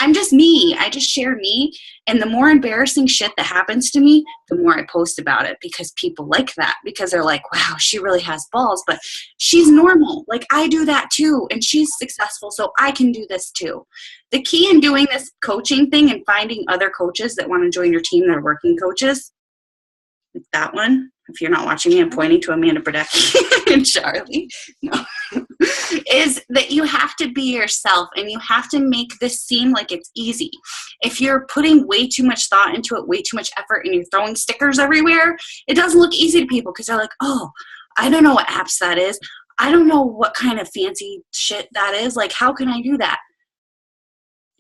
I'm just me. I just share me. And the more embarrassing shit that happens to me, the more I post about it, because people like that, because they're like, wow, she really has balls, but she's normal. Like, I do that too. And she's successful, so I can do this too. The key in doing this coaching thing and finding other coaches that want to join your team that are working coaches, like that one. If you're not watching me, I'm pointing to Amanda Burdecki and Charlie. No. Is that you have to be yourself and you have to make this seem like it's easy. If you're putting way too much thought into it, way too much effort, and you're throwing stickers everywhere, it doesn't look easy to people because they're like, oh, I don't know what apps that is. I don't know what kind of fancy shit that is. Like, how can I do that?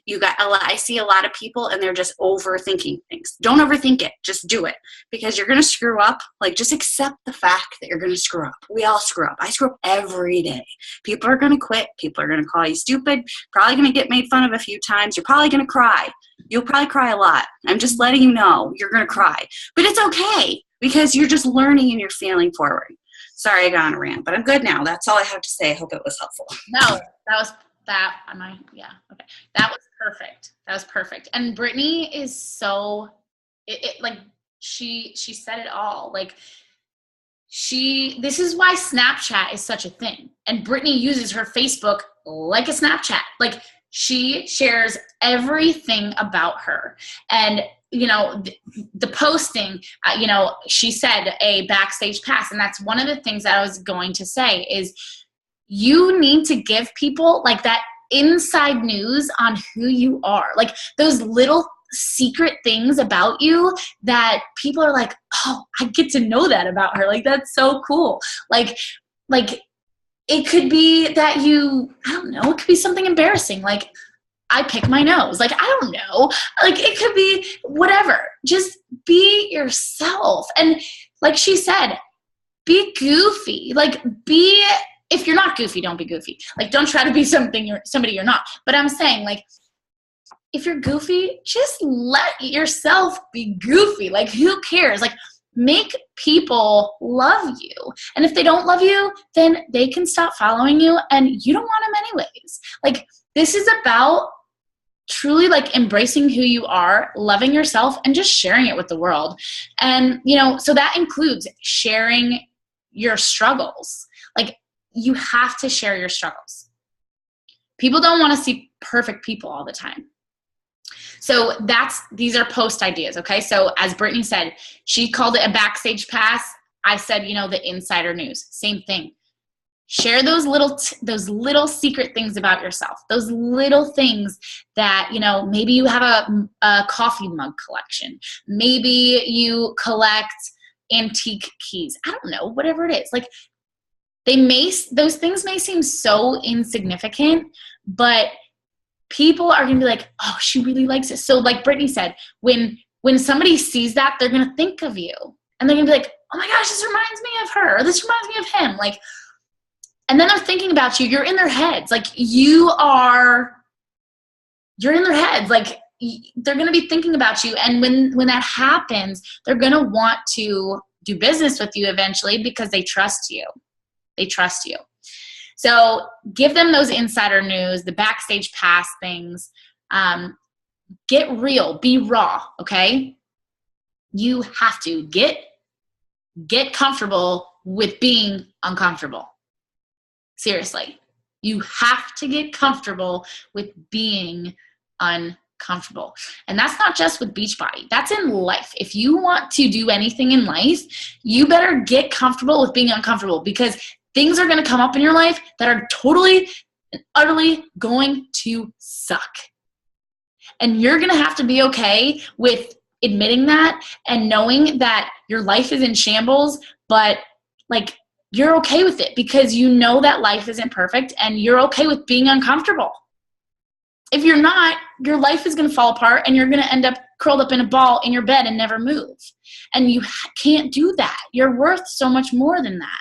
I see a lot of people and they're just overthinking things. Don't overthink it. Just do it, because you're going to screw up. Like, just accept the fact that you're going to screw up. We all screw up. I screw up every day. People are going to quit. People are going to call you stupid. Probably going to get made fun of a few times. You're probably going to cry. You'll probably cry a lot. I'm just letting you know you're going to cry, but it's okay because you're just learning and you're failing forward. Sorry, I got on a rant, but I'm good now. That's all I have to say. I hope it was helpful. No, okay. That was perfect. That was perfect. And Brittany is so, like, she said it all. Like, this is why Snapchat is such a thing. And Brittany uses her Facebook like a Snapchat. Like, she shares everything about her. And, you know, the posting, you know, she said a backstage pass. And that's one of the things that I was going to say is you need to give people like that inside news on who you are. Like, those little secret things about you that people are like, oh, I get to know that about her. Like, that's so cool. Like it could be that I don't know, it could be something embarrassing. Like, I pick my nose. Like, I don't know. Like, it could be whatever. Just be yourself. And like she said, be goofy. Like, if you're not goofy, don't be goofy. Like, don't try to be somebody you're not. But I'm saying, like, if you're goofy, just let yourself be goofy. Like, who cares? Like, make people love you. And if they don't love you, then they can stop following you and you don't want them anyways. Like, this is about truly like embracing who you are, loving yourself, and just sharing it with the world. And, you know, so that includes sharing your struggles. Like, you have to share your struggles. People don't want to see perfect people all the time. So these are post ideas. Okay. So as Brittany said, she called it a backstage pass. I said, the insider news, same thing. Share those little secret things about yourself, those little things that, maybe you have a coffee mug collection. Maybe you collect antique keys. I don't know, whatever it is. Like those things may seem so insignificant, but people are going to be like, oh, she really likes it. So like Brittany said, when somebody sees that, they're going to think of you and they're going to be like, oh my gosh, this reminds me of her, or this reminds me of him. Like, and then they're thinking about you. You're in their heads. Like you're in their heads. Like they're going to be thinking about you. And when that happens, they're going to want to do business with you eventually because they trust you. They trust you. So give them those insider news, the backstage pass things. Get real, be raw. Okay. You have to get comfortable with being uncomfortable. Seriously, you have to get comfortable with being uncomfortable. And that's not just with Beachbody. That's in life. If you want to do anything in life, you better get comfortable with being uncomfortable because things are going to come up in your life that are totally and utterly going to suck. And you're going to have to be okay with admitting that and knowing that your life is in shambles, but like, you're okay with it because you know that life isn't perfect and you're okay with being uncomfortable. If you're not, your life is going to fall apart and you're going to end up curled up in a ball in your bed and never move. And you can't do that. You're worth so much more than that.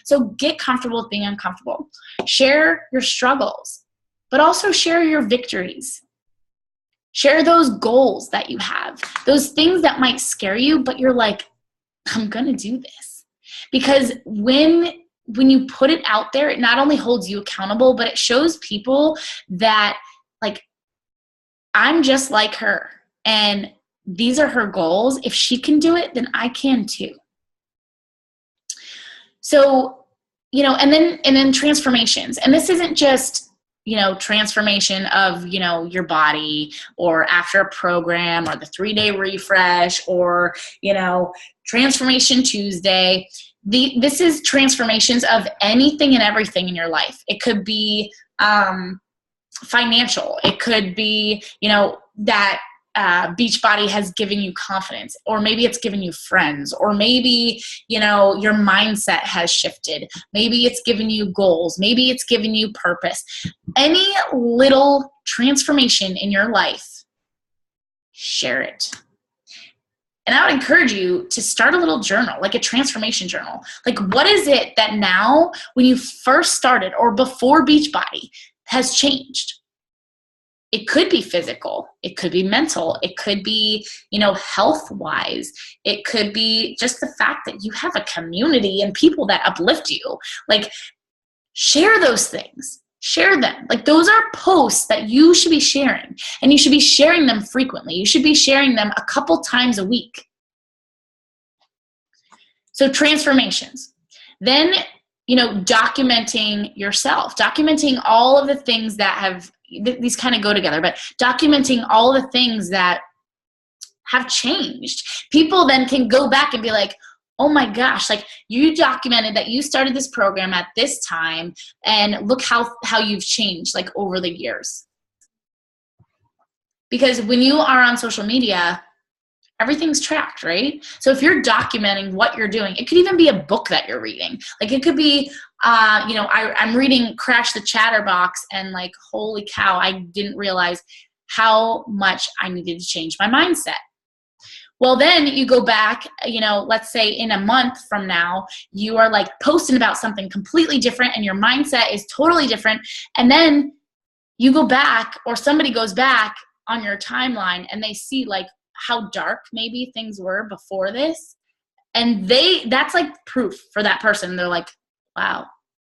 So get comfortable with being uncomfortable. Share your struggles, but also share your victories. Share those goals that you have, those things that might scare you, but you're like, I'm going to do this. Because when you put it out there, it not only holds you accountable, but it shows people that like, I'm just like her and these are her goals. If she can do it, then I can too. So, and then transformations. And this isn't just, transformation of, your body or after a program or the 3-day refresh or, Transformation Tuesday. This is transformations of anything and everything in your life. It could be financial. It could be, that Beachbody has given you confidence, or maybe it's given you friends, or maybe, your mindset has shifted. Maybe it's given you goals. Maybe it's given you purpose. Any little transformation in your life, share it. And I would encourage you to start a little journal, like a transformation journal. Like, what is it that now, when you first started or before Beachbody, has changed? It could be physical. It could be mental. It could be, health-wise. It could be just the fact that you have a community and people that uplift you. Like, share those things. Share them. Like, those are posts that you should be sharing, and you should be sharing them frequently. You should be sharing them a couple times a week. So transformations. Then, documenting yourself, documenting all of the things that have, these kind of go together, but documenting all the things that have changed. People then can go back and be like, oh my gosh, like you documented that you started this program at this time and look how you've changed like over the years. Because when you are on social media, everything's tracked, right? So if you're documenting what you're doing, it could even be a book that you're reading. Like it could be, I'm reading Crash the Chatterbox and like, holy cow, I didn't realize how much I needed to change my mindset. Well, then you go back, let's say in a month from now, you are like posting about something completely different and your mindset is totally different. And then you go back, or somebody goes back on your timeline and they see like how dark maybe things were before this. And that's like proof for that person. They're like, wow,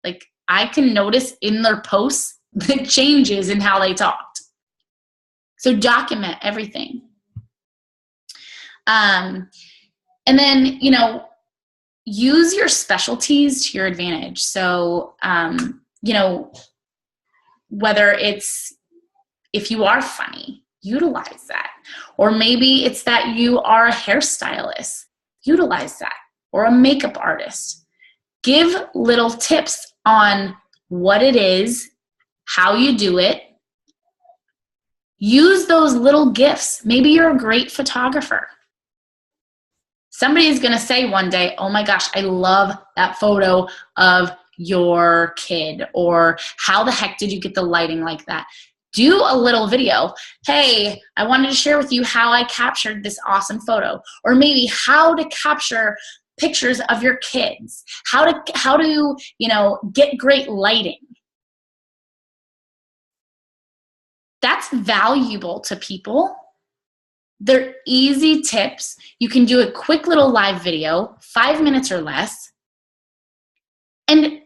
like I can notice in their posts the changes in how they talked. So document everything. And then, use your specialties to your advantage. So, whether it's, if you are funny, Utilize that. Or maybe it's that you are a hairstylist. Utilize that. Or a makeup artist. Give little tips on what it is, how you do it. Use those little gifts. Maybe you're a great photographer. Somebody is going to say one day, oh my gosh, I love that photo of your kid. Or how the heck did you get the lighting like that? Do a little video. Hey, I wanted to share with you how I captured this awesome photo. Or maybe how to capture pictures of your kids. How to get great lighting. That's valuable to people. They're easy tips. You can do a quick little live video, 5 minutes or less, and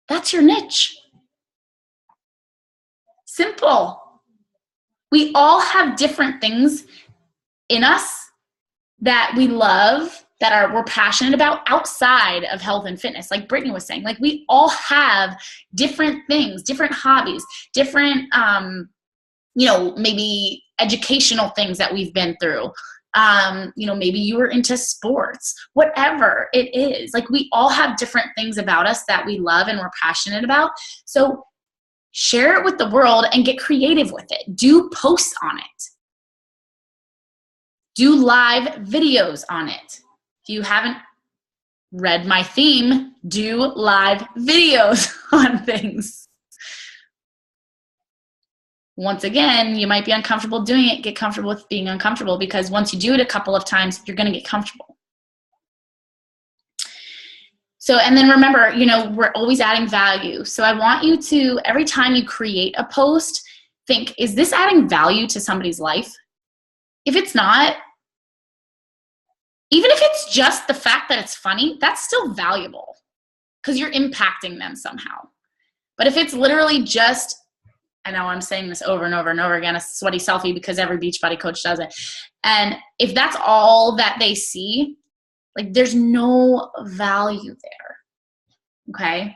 that's your niche. Simple. We all have different things in us that we love, that we're passionate about outside of health and fitness. Like Brittany was saying, like we all have different things, different hobbies, different, maybe educational things that we've been through. Maybe you were into sports, whatever it is. Like we all have different things about us that we love and we're passionate about. So share it with the world and get creative with it. Do posts on it. Do live videos on it. If you haven't read my theme, do live videos on things. Once again, you might be uncomfortable doing it. Get comfortable with being uncomfortable, because once you do it a couple of times, you're going to get comfortable. So, and then remember, we're always adding value. So I want you to, every time you create a post, think, is this adding value to somebody's life? If it's not, even if it's just the fact that it's funny, that's still valuable because you're impacting them somehow. But if it's literally just, I know I'm saying this over and over and over again, a sweaty selfie because every Beachbody coach does it. And if that's all that they see, like there's no value there. Okay.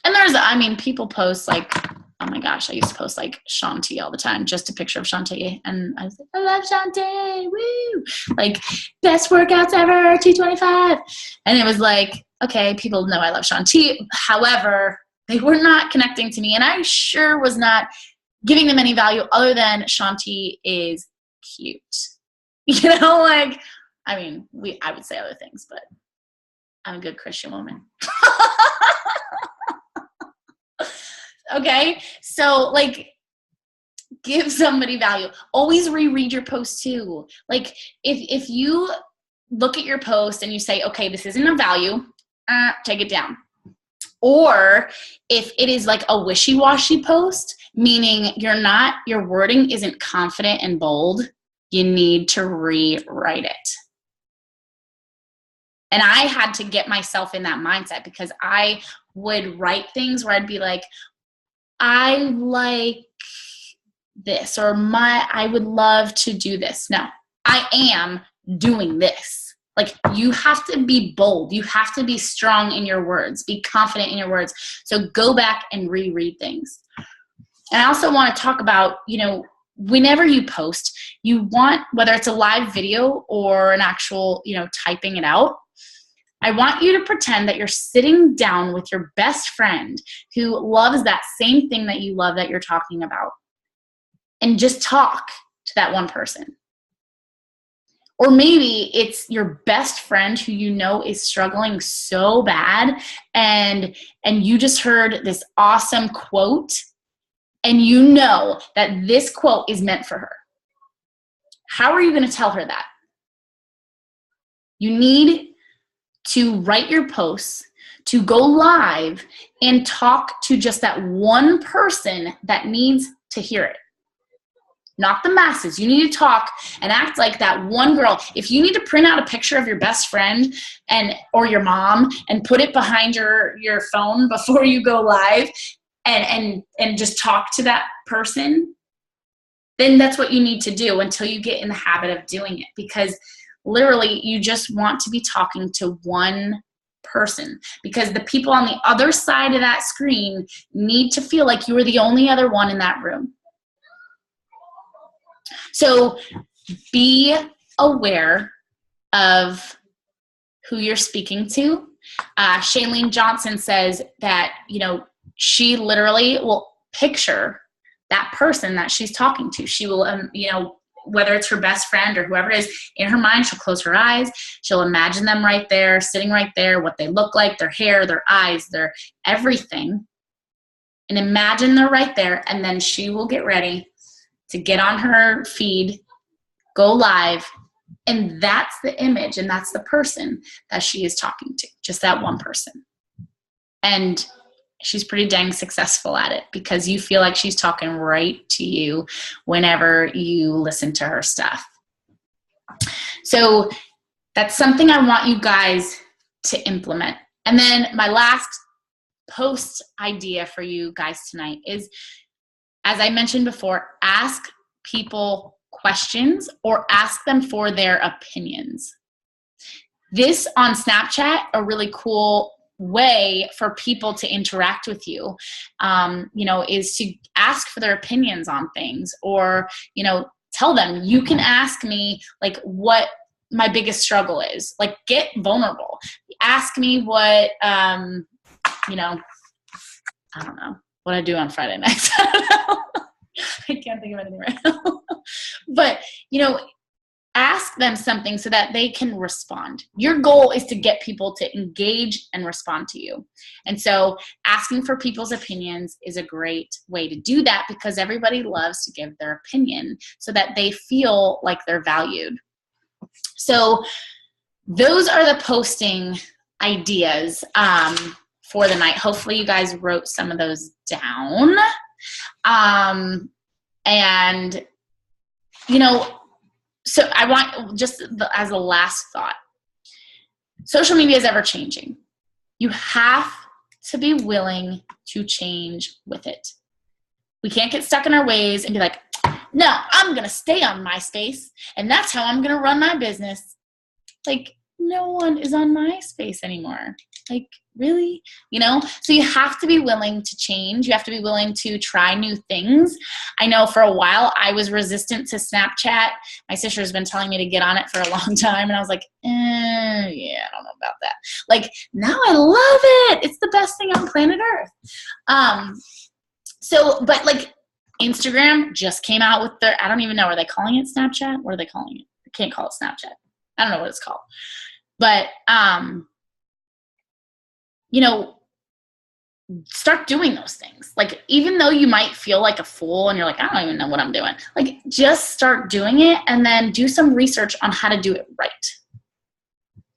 And people post like, oh my gosh, I used to post like Shanti all the time, just a picture of Shanti. And I was like, I love Shanti. Woo. Like best workouts ever, 225. And it was like, okay, people know I love Shanti. However, they were not connecting to me, and I sure was not giving them any value other than Shanti is cute. I would say other things, but I'm a good Christian woman. Okay, so give somebody value. Always reread your post too. Like if you look at your post and you say, okay, this isn't a value, take it down. Or if it is like a wishy-washy post, meaning your wording isn't confident and bold, you need to rewrite it. And I had to get myself in that mindset, because I would write things where I'd be like, I like this, or I would love to do this. No, I am doing this. Like you have to be bold. You have to be strong in your words, be confident in your words. So go back and reread things. And I also want to talk about, whenever you post, you want, whether it's a live video or an actual, typing it out, I want you to pretend that you're sitting down with your best friend who loves that same thing that you love that you're talking about, and just talk to that one person. Or maybe it's your best friend who is struggling so bad, and you just heard this awesome quote, and you know that this quote is meant for her. How are you going to tell her that? You need to write your posts, to go live and talk to just that one person that needs to hear it. Not the masses. You need to talk and act like that one girl. If you need to print out a picture of your best friend or your mom and put it behind your phone before you go live and just talk to that person, then that's what you need to do until you get in the habit of doing it. Because literally you just want to be talking to one person, because the people on the other side of that screen need to feel like you are the only other one in that room. So be aware of who you're speaking to. Shailene Johnson says that, she literally will picture that person that she's talking to. She will, whether it's her best friend or whoever it is, in her mind, she'll close her eyes. She'll imagine them right there, sitting right there, what they look like, their hair, their eyes, their everything. And imagine they're right there. And then she will get ready to get on her feed, go live. And that's the image and that's the person that she is talking to, just that one person. And she's pretty dang successful at it because you feel like she's talking right to you whenever you listen to her stuff. So that's something I want you guys to implement. And then my last post idea for you guys tonight is, as I mentioned before, ask people questions or ask them for their opinions. This on Snapchat, a really cool way for people to interact with you, is to ask for their opinions on things, or, tell them, you can ask me like what my biggest struggle is. Like, get vulnerable. Ask me what, I don't know what I do on Friday nights. I don't know. I can't think of anything right now. But, ask them something so that they can respond. Your goal is to get people to engage and respond to you. And so asking for people's opinions is a great way to do that, because everybody loves to give their opinion so that they feel like they're valued. So those are the posting ideas for the night. Hopefully you guys wrote some of those down. So I want, just as a last thought, social media is ever changing. You have to be willing to change with it. We can't get stuck in our ways and be like, no, I'm going to stay on MySpace and that's how I'm going to run my business. Like, no one is on MySpace anymore. Like, really? So you have to be willing to change. You have to be willing to try new things. I know for a while I was resistant to Snapchat. My sister's been telling me to get on it for a long time. And I was like, yeah, I don't know about that. Like, now I love it. It's the best thing on planet Earth. But like Instagram just came out with I don't even know. Are they calling it Snapchat? What are they calling it? I can't call it Snapchat. I don't know what it's called. But, start doing those things. Like, even though you might feel like a fool and you're like, I don't even know what I'm doing. Like, just start doing it and then do some research on how to do it right.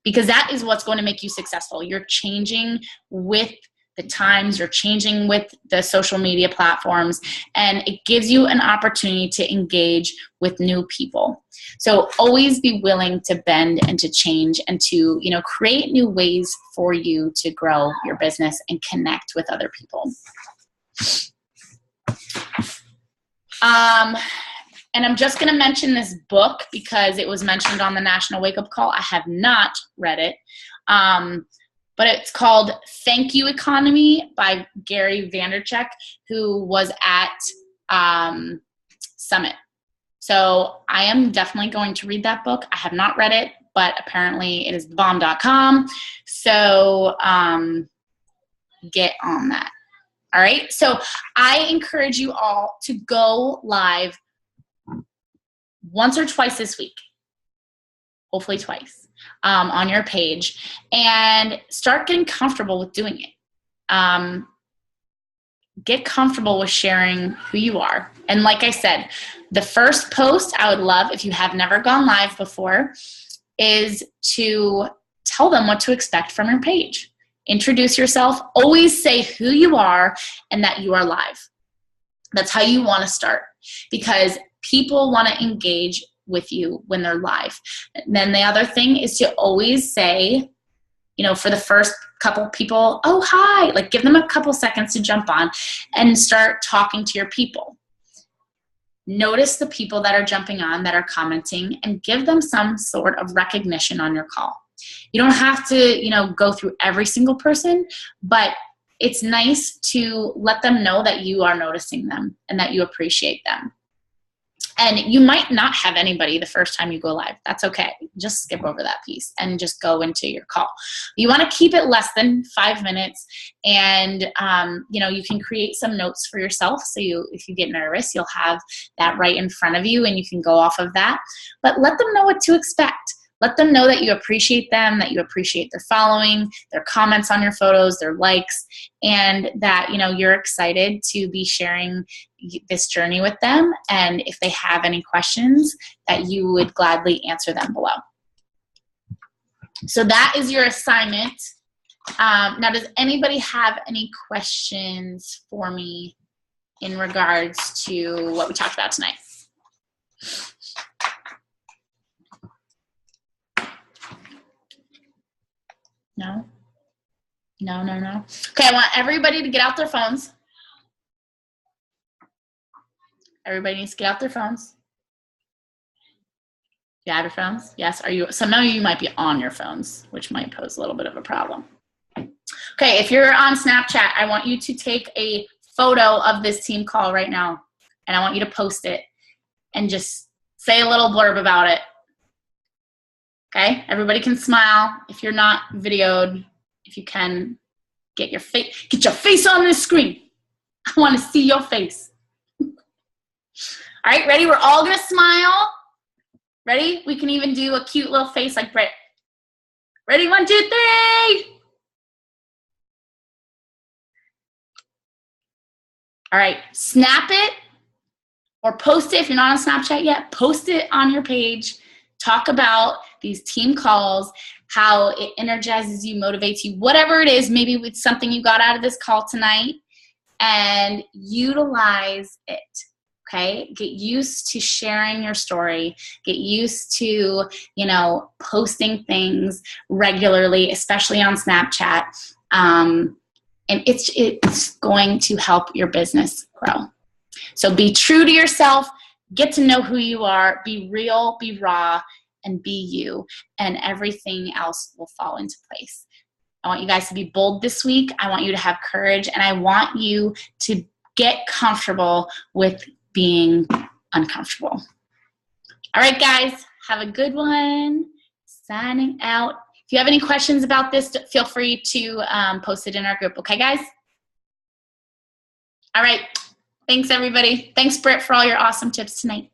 Because that is what's going to make you successful. You're changing with the times, you're changing with the social media platforms, and it gives you an opportunity to engage with new people. So always be willing to bend and to change and to, create new ways for you to grow your business and connect with other people. And I'm just going to mention this book because it was mentioned on the National Wake Up Call. I have not read it. But it's called Thank You Economy by Gary Vaynerchuk, who was at Summit. So I am definitely going to read that book. I have not read it, but apparently it is thebomb.com. So get on that. All right. So I encourage you all to go live once or twice this week. Hopefully twice. On your page, and start getting comfortable with doing it. Get comfortable with sharing who you are. And like I said, the first post I would love, if you have never gone live before, is to tell them what to expect from your page. Introduce yourself. Always say who you are and that you are live. That's how you want to start, because people want to engage with you when they're live. And then the other thing is to always say, for the first couple people, oh, hi, like give them a couple seconds to jump on and start talking to your people. Notice the people that are jumping on, that are commenting, and give them some sort of recognition on your call. You don't have to, go through every single person, but it's nice to let them know that you are noticing them and that you appreciate them. And you might not have anybody the first time you go live. That's okay. Just skip over that piece and just go into your call. You want to keep it less than 5 minutes, and you can create some notes for yourself. So if you get nervous, you'll have that right in front of you and you can go off of that. But let them know what to expect. Let them know that you appreciate them, that you appreciate their following, their comments on your photos, their likes, and that you're excited to be sharing this journey with them. And if they have any questions, that you would gladly answer them below. So that is your assignment. Now, does anybody have any questions for me in regards to what we talked about tonight? No? No. Okay, I want everybody to get out their phones. Everybody needs to get out their phones. You have your phones? Yes. Some of you might be on your phones, which might pose a little bit of a problem. Okay, if you're on Snapchat, I want you to take a photo of this team call right now, and I want you to post it and just say a little blurb about it. Okay, everybody can smile. If you're not videoed, if you can, get your face on the screen. I want to see your face. All right, ready? We're all gonna smile. Ready? We can even do a cute little face like Britt. Ready? 1, 2, 3. All right, snap it or post it. If you're not on Snapchat yet, post it on your page. Talk about these team calls, how it energizes you, motivates you, whatever it is. Maybe it's something you got out of this call tonight, and utilize it. Okay, get used to sharing your story. Get used to, posting things regularly, especially on Snapchat. And it's going to help your business grow. So be true to yourself. Get to know who you are. Be real, be raw, and be you. And everything else will fall into place. I want you guys to be bold this week. I want you to have courage. And I want you to get comfortable with being uncomfortable. All right, guys. Have a good one. Signing out. If you have any questions about this, feel free to post it in our group. Okay, guys? All right. Thanks, everybody. Thanks, Britt, for all your awesome tips tonight.